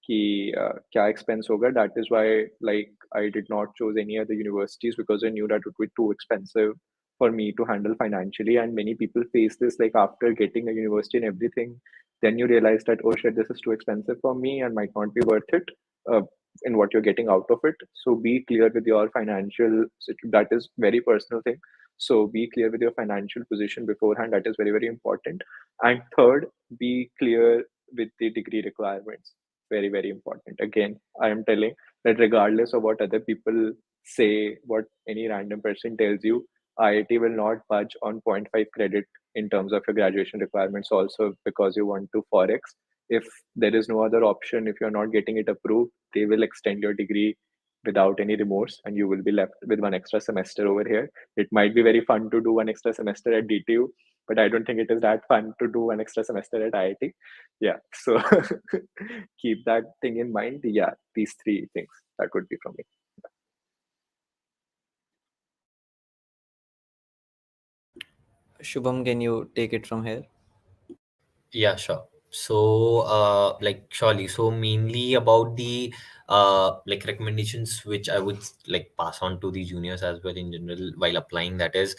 कि क्या expense होगा. That is why like I did not choose any other universities because I knew that it would be too expensive for me to handle financially. And many people face this like after getting a university and everything, then you realize that oh shit, this is too expensive for me and might not be worth it. Uh, in what you're getting out of it. So be clear with your financial that is very personal thing. So be clear with your financial position beforehand. That is very, very important. And third, be clear with the degree requirements. Very, very important. Again, I am telling that regardless of what other people say, what any random person tells you, IIT will not budge on zero point 0.5 credit in terms of your graduation requirements also because you want to Forex. If there is no other option, if you're not getting it approved, they will extend your degree without any remorse and you will be left with one extra semester over here. It might be very fun to do one extra semester at DTU, but I don't think it is that fun to do one extra semester at IIT. Yeah, so keep that thing in mind. Yeah, these three things that would be from me. Shubham, can you take it from here? Yeah, sure. So, like, surely, so mainly about the like recommendations which I would like pass on to the juniors as well in general while applying, that is,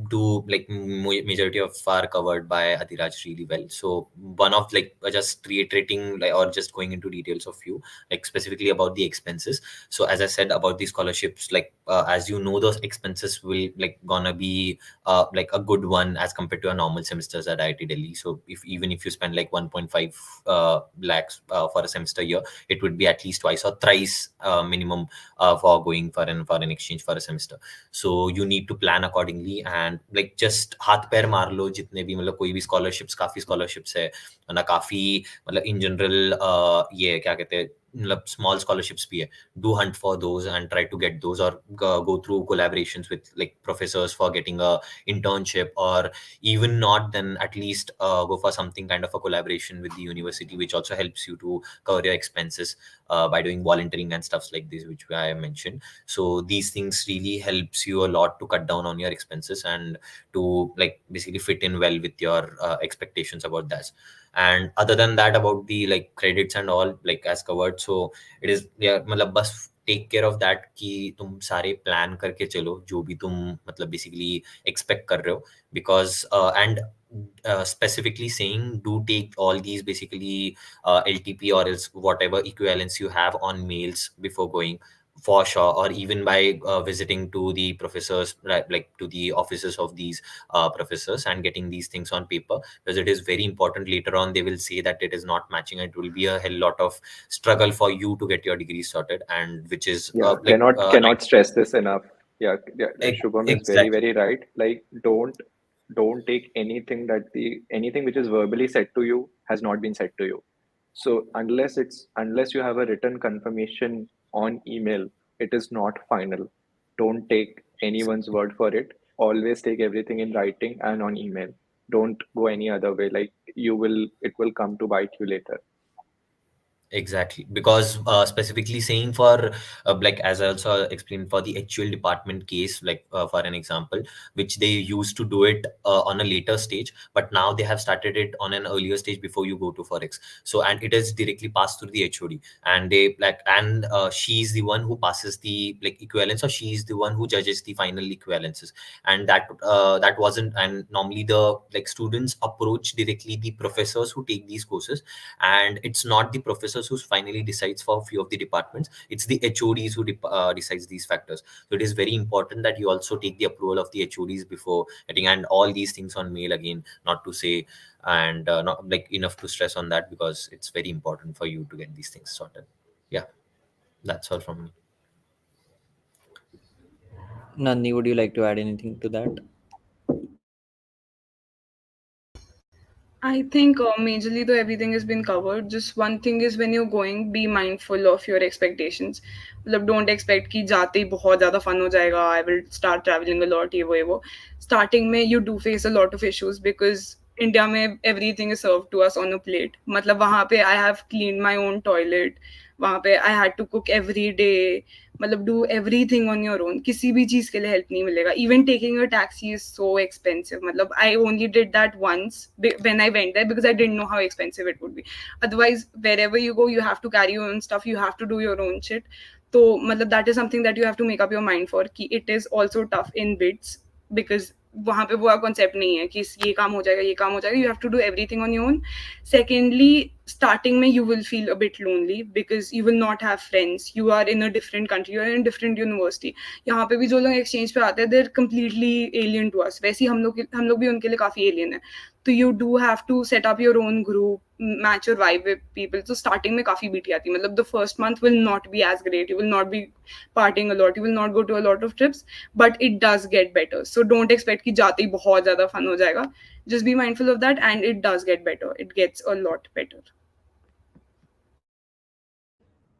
do like majority of are covered by Adiraj really well. So one of like just reiterating like or just going into details of few, like specifically about the expenses. So as I said about the scholarships, like as you know, those expenses will like gonna be like a good one as compared to a normal semesters at IIT Delhi. So if even if you spend like 1.5 lakhs for a semester year, it would be at least twice or thrice minimum for going for an foreign exchange for a semester. So you need to plan accordingly, and like just हाथ पैर मार लो जितने भी मतलब कोई भी scholarships, काफी scholarships है ना, काफी मतलब in general ये क्या कहते हैं मतलब small scholarships भी है. Do hunt for those and try to get those, or go through collaborations with like professors for getting a internship, or even not, then at least go for something kind of a collaboration with the university, which also helps you to cover your expenses by doing volunteering and stuffs like this, which I mentioned. So these things really helps you a lot to cut down on your expenses and to like basically fit in well with your expectations about that. And other than that, about the like credits and all, like as covered, so it is, yeah, मतलब बस take care of that कि तुम सारे plan करके चलो जो भी तुम मतलब बेसिकली एक्सपेक्ट कर रहे हो, because and specifically saying, do take all these basically LTP or else whatever equivalents you have on mails before going, for sure, or even by visiting to the professors, right, like to the offices of these professors and getting these things on paper, because it is very important. Later on they will say that it is not matching, it will be a hell lot of struggle for you to get your degree sorted, and which is Yeah, like cannot stress this enough. Yeah, yeah, Shubham is very, exactly. very right. Like, don't take anything anything which is verbally said to you has not been said to you. So unless you have a written confirmation on email, it is not final. Don't take anyone's word for it. Always take everything in writing and on email. Don't go any other way. Like, it will come to bite you later. Exactly, because specifically saying for like as I also explained for the actual department case, like for an example, which they used to do it on a later stage, but now they have started it on an earlier stage before you go to Forex. So and it is directly passed through the HOD, and they like and she's the one who passes the like equivalence, or she's the one who judges the final equivalences, and that wasn't. And normally the like students approach directly the professors who take these courses, and it's not the professors who finally decides for a few of the departments, it's the HODs who decides these factors. So it is very important that you also take the approval of the HODs before getting, and all these things on mail again, not to say, and not like enough to stress on that, because it's very important for you to get these things sorted. Yeah, that's all from me. Nandini, would you like to add anything to that? I think majorly though everything has been covered. Just one thing is when you're going, be mindful of your expectations. मतलब don't expect कि जाते ही बहुत ज़्यादा fun हो जाएगा. I will start traveling a lot. ये वो. Starting में you do face a lot of issues because India में everything is served to us on a plate. मतलब वहाँ पे I have cleaned my own toilet. वहाँ पे I had to cook every day. मतलब do everything on your own. किसी भी चीज़ के लिए help नहीं मिलेगा. Even taking a taxi is so expensive. मतलब I only did that once when I went there because I didn't know how expensive it would be. Otherwise, wherever you go, you have to carry your own stuff. You have to do your own shit. तो मतलब that is something that you have to make up your mind for कि it is also tough in bits because वहाँ पे वो concept नहीं है कि ये काम हो जाएगा ये काम हो जाएगा. You have to do everything on your own. Secondly, starting में you will feel a bit lonely because you will not have friends. You are in a different country, you are in a different university. यहाँ पे भी जो लोग exchange पे आते हैं they're completely alien to us. वैसे ही हम लोग भी उनके लिए काफी alien है. तो you do have to set up your own group, match your vibe with people. So starting में काफी बीटी आती है. मतलब the first month will not be as great. You will not be partying a lot. You will not go to a lot of trips, but it does get better. So don't expect कि जाते ही बहुत ज़्यादा fun हो जाएगा. Just be mindful of that, and it does get better. It gets a lot better.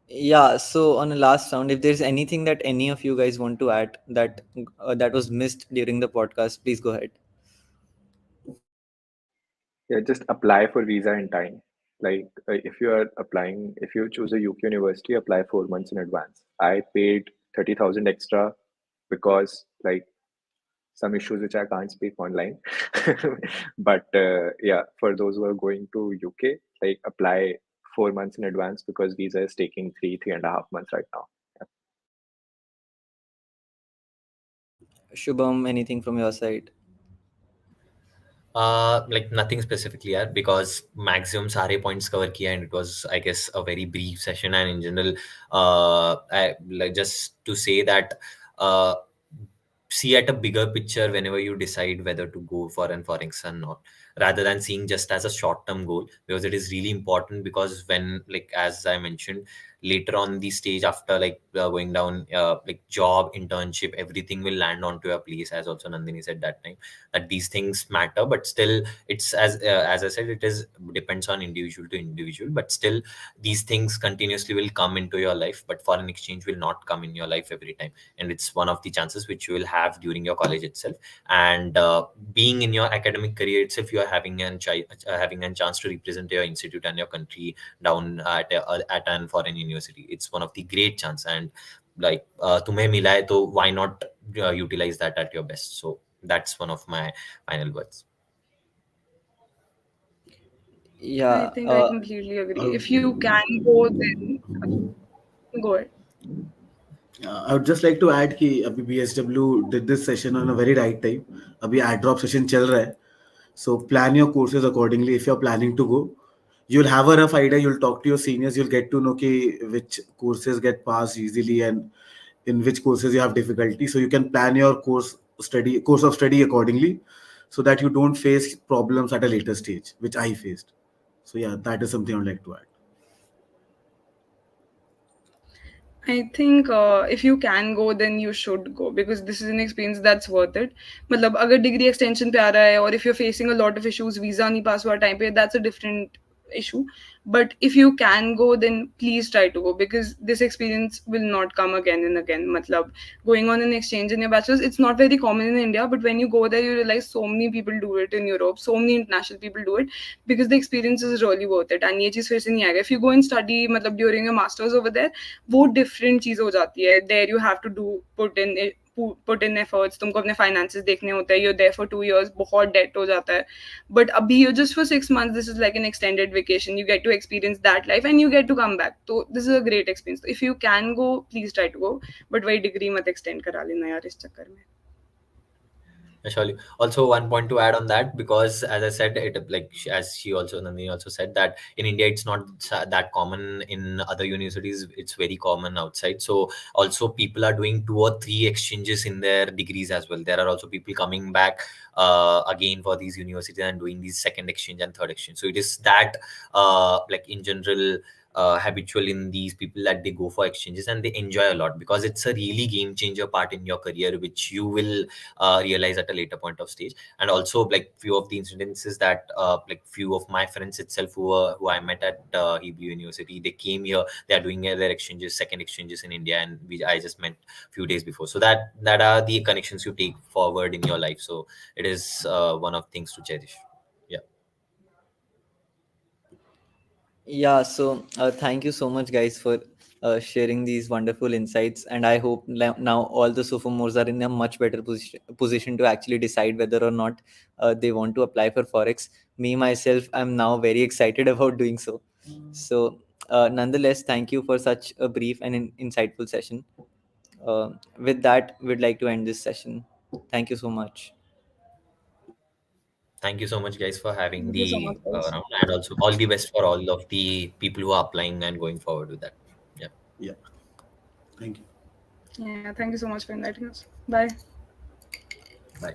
Yeah, so on a last round, if there's anything that any of you guys want to add that was missed during the podcast, please go ahead. Yeah, just apply for visa in time. Like, if you are applying, if you choose a UK university, apply 4 months in advance. I paid 30,000 extra because like some issues which I can't speak online. But yeah, for those who are going to UK, like apply 4 months in advance because visa is taking 3.5 months right now. Yeah. Shubham, anything from your side? Like nothing specifically, yeah, because maximum sare points cover kiya, and it was, I guess, a very brief session. And in general, like just to say that, uh, see at a bigger picture whenever you decide whether to go for an forex or not, rather than seeing just as a short term goal, because it is really important. Because when, like as I mentioned, later on the stage, after like going down, like job, internship, everything will land onto a place, as also Nandini said that time, that these things matter. But still, it's as I said, it is depends on individual to individual, but still these things continuously will come into your life, but foreign exchange will not come in your life every time. And it's one of the chances which you will have during your college itself. And being in your academic career itself, you are having a chance to represent your institute and your country down at an foreign university. It's one of the great chance. And like tumhe mila hai, to why not utilize that at your best? So that's one of my final words. I Yeah. think I completely agree. Uh, If you can go, then go ahead. I would just like to add कि अभी BSW did this session on a very right time. अभी ad drop session चल रहा है. So plan your courses accordingly. If you're planning to go, you'll have a rough idea. You'll talk to your seniors. You'll get to know कि which courses get passed easily and in which courses you have difficulty. So you can plan your course of study accordingly, so that you don't face problems at a later stage, which I faced. So yeah, that is something I would like to add. I think if you can go, then you should go because this is an experience that's worth it. मतलब अगर degree extension पे आ रहा है or if you're facing a lot of issues, visa नहीं pass हुआ time पे, that's a different issue. But if you can go, then please try to go because this experience will not come again and again. मतलब going on an exchange in your bachelor's, it's not very common in India, but when you go there, you realize so many people do it in Europe, so many international people do it because the experience is really worth it. And ये चीज़ फिर से नहीं आएगा. If you go and study मतलब during your masters over there, वो different चीज हो जाती है. There you have to do put in efforts, तुमको अपने फाइनेंसेस देखने होते हैं. यू देयर फॉर 2 years, बहुत डेट हो जाता है. बट अभी you just for 6 months, this is like an extended vacation. You get to experience that life and you get to come back. तो this is a great experience. If you can go, please try to go. But वही degree मत extend करा लेना यार इस चक्कर में. Surely. Also, one point to add on that, because as I said, it like as she also Nandini also said that in India it's not that common. In other universities, it's very common outside. So also people are doing 2 or 3 exchanges in their degrees as well. There are also people coming back again for these universities and doing these second exchange and third exchange. So it is that like in general habitual in these people that they go for exchanges and they enjoy a lot, because it's a really game changer part in your career, which you will realize at a later point of stage. And also like few of the incidences that like few of my friends itself who I met at Hebrew University, they came here, they are doing their exchanges, second exchanges in India, and I just met few days before. So that are the connections you take forward in your life. So it is one of things to cherish. Yeah. Yeah, so thank you so much, guys, for sharing these wonderful insights. And I hope now all the sophomores are in a much better position to actually decide whether or not they want to apply for Forex. Me, myself, I'm now very excited about doing so. So, nonetheless, thank you for such a brief and insightful session. With that, we'd like to end this session. Thank you so much. Thank you so much, guys, for having Thank you so much, the guys. round, and also all the best for all of the people who are applying and going forward with that. Yeah. Yeah, thank you. Yeah, thank you so much for inviting us. Bye. Bye.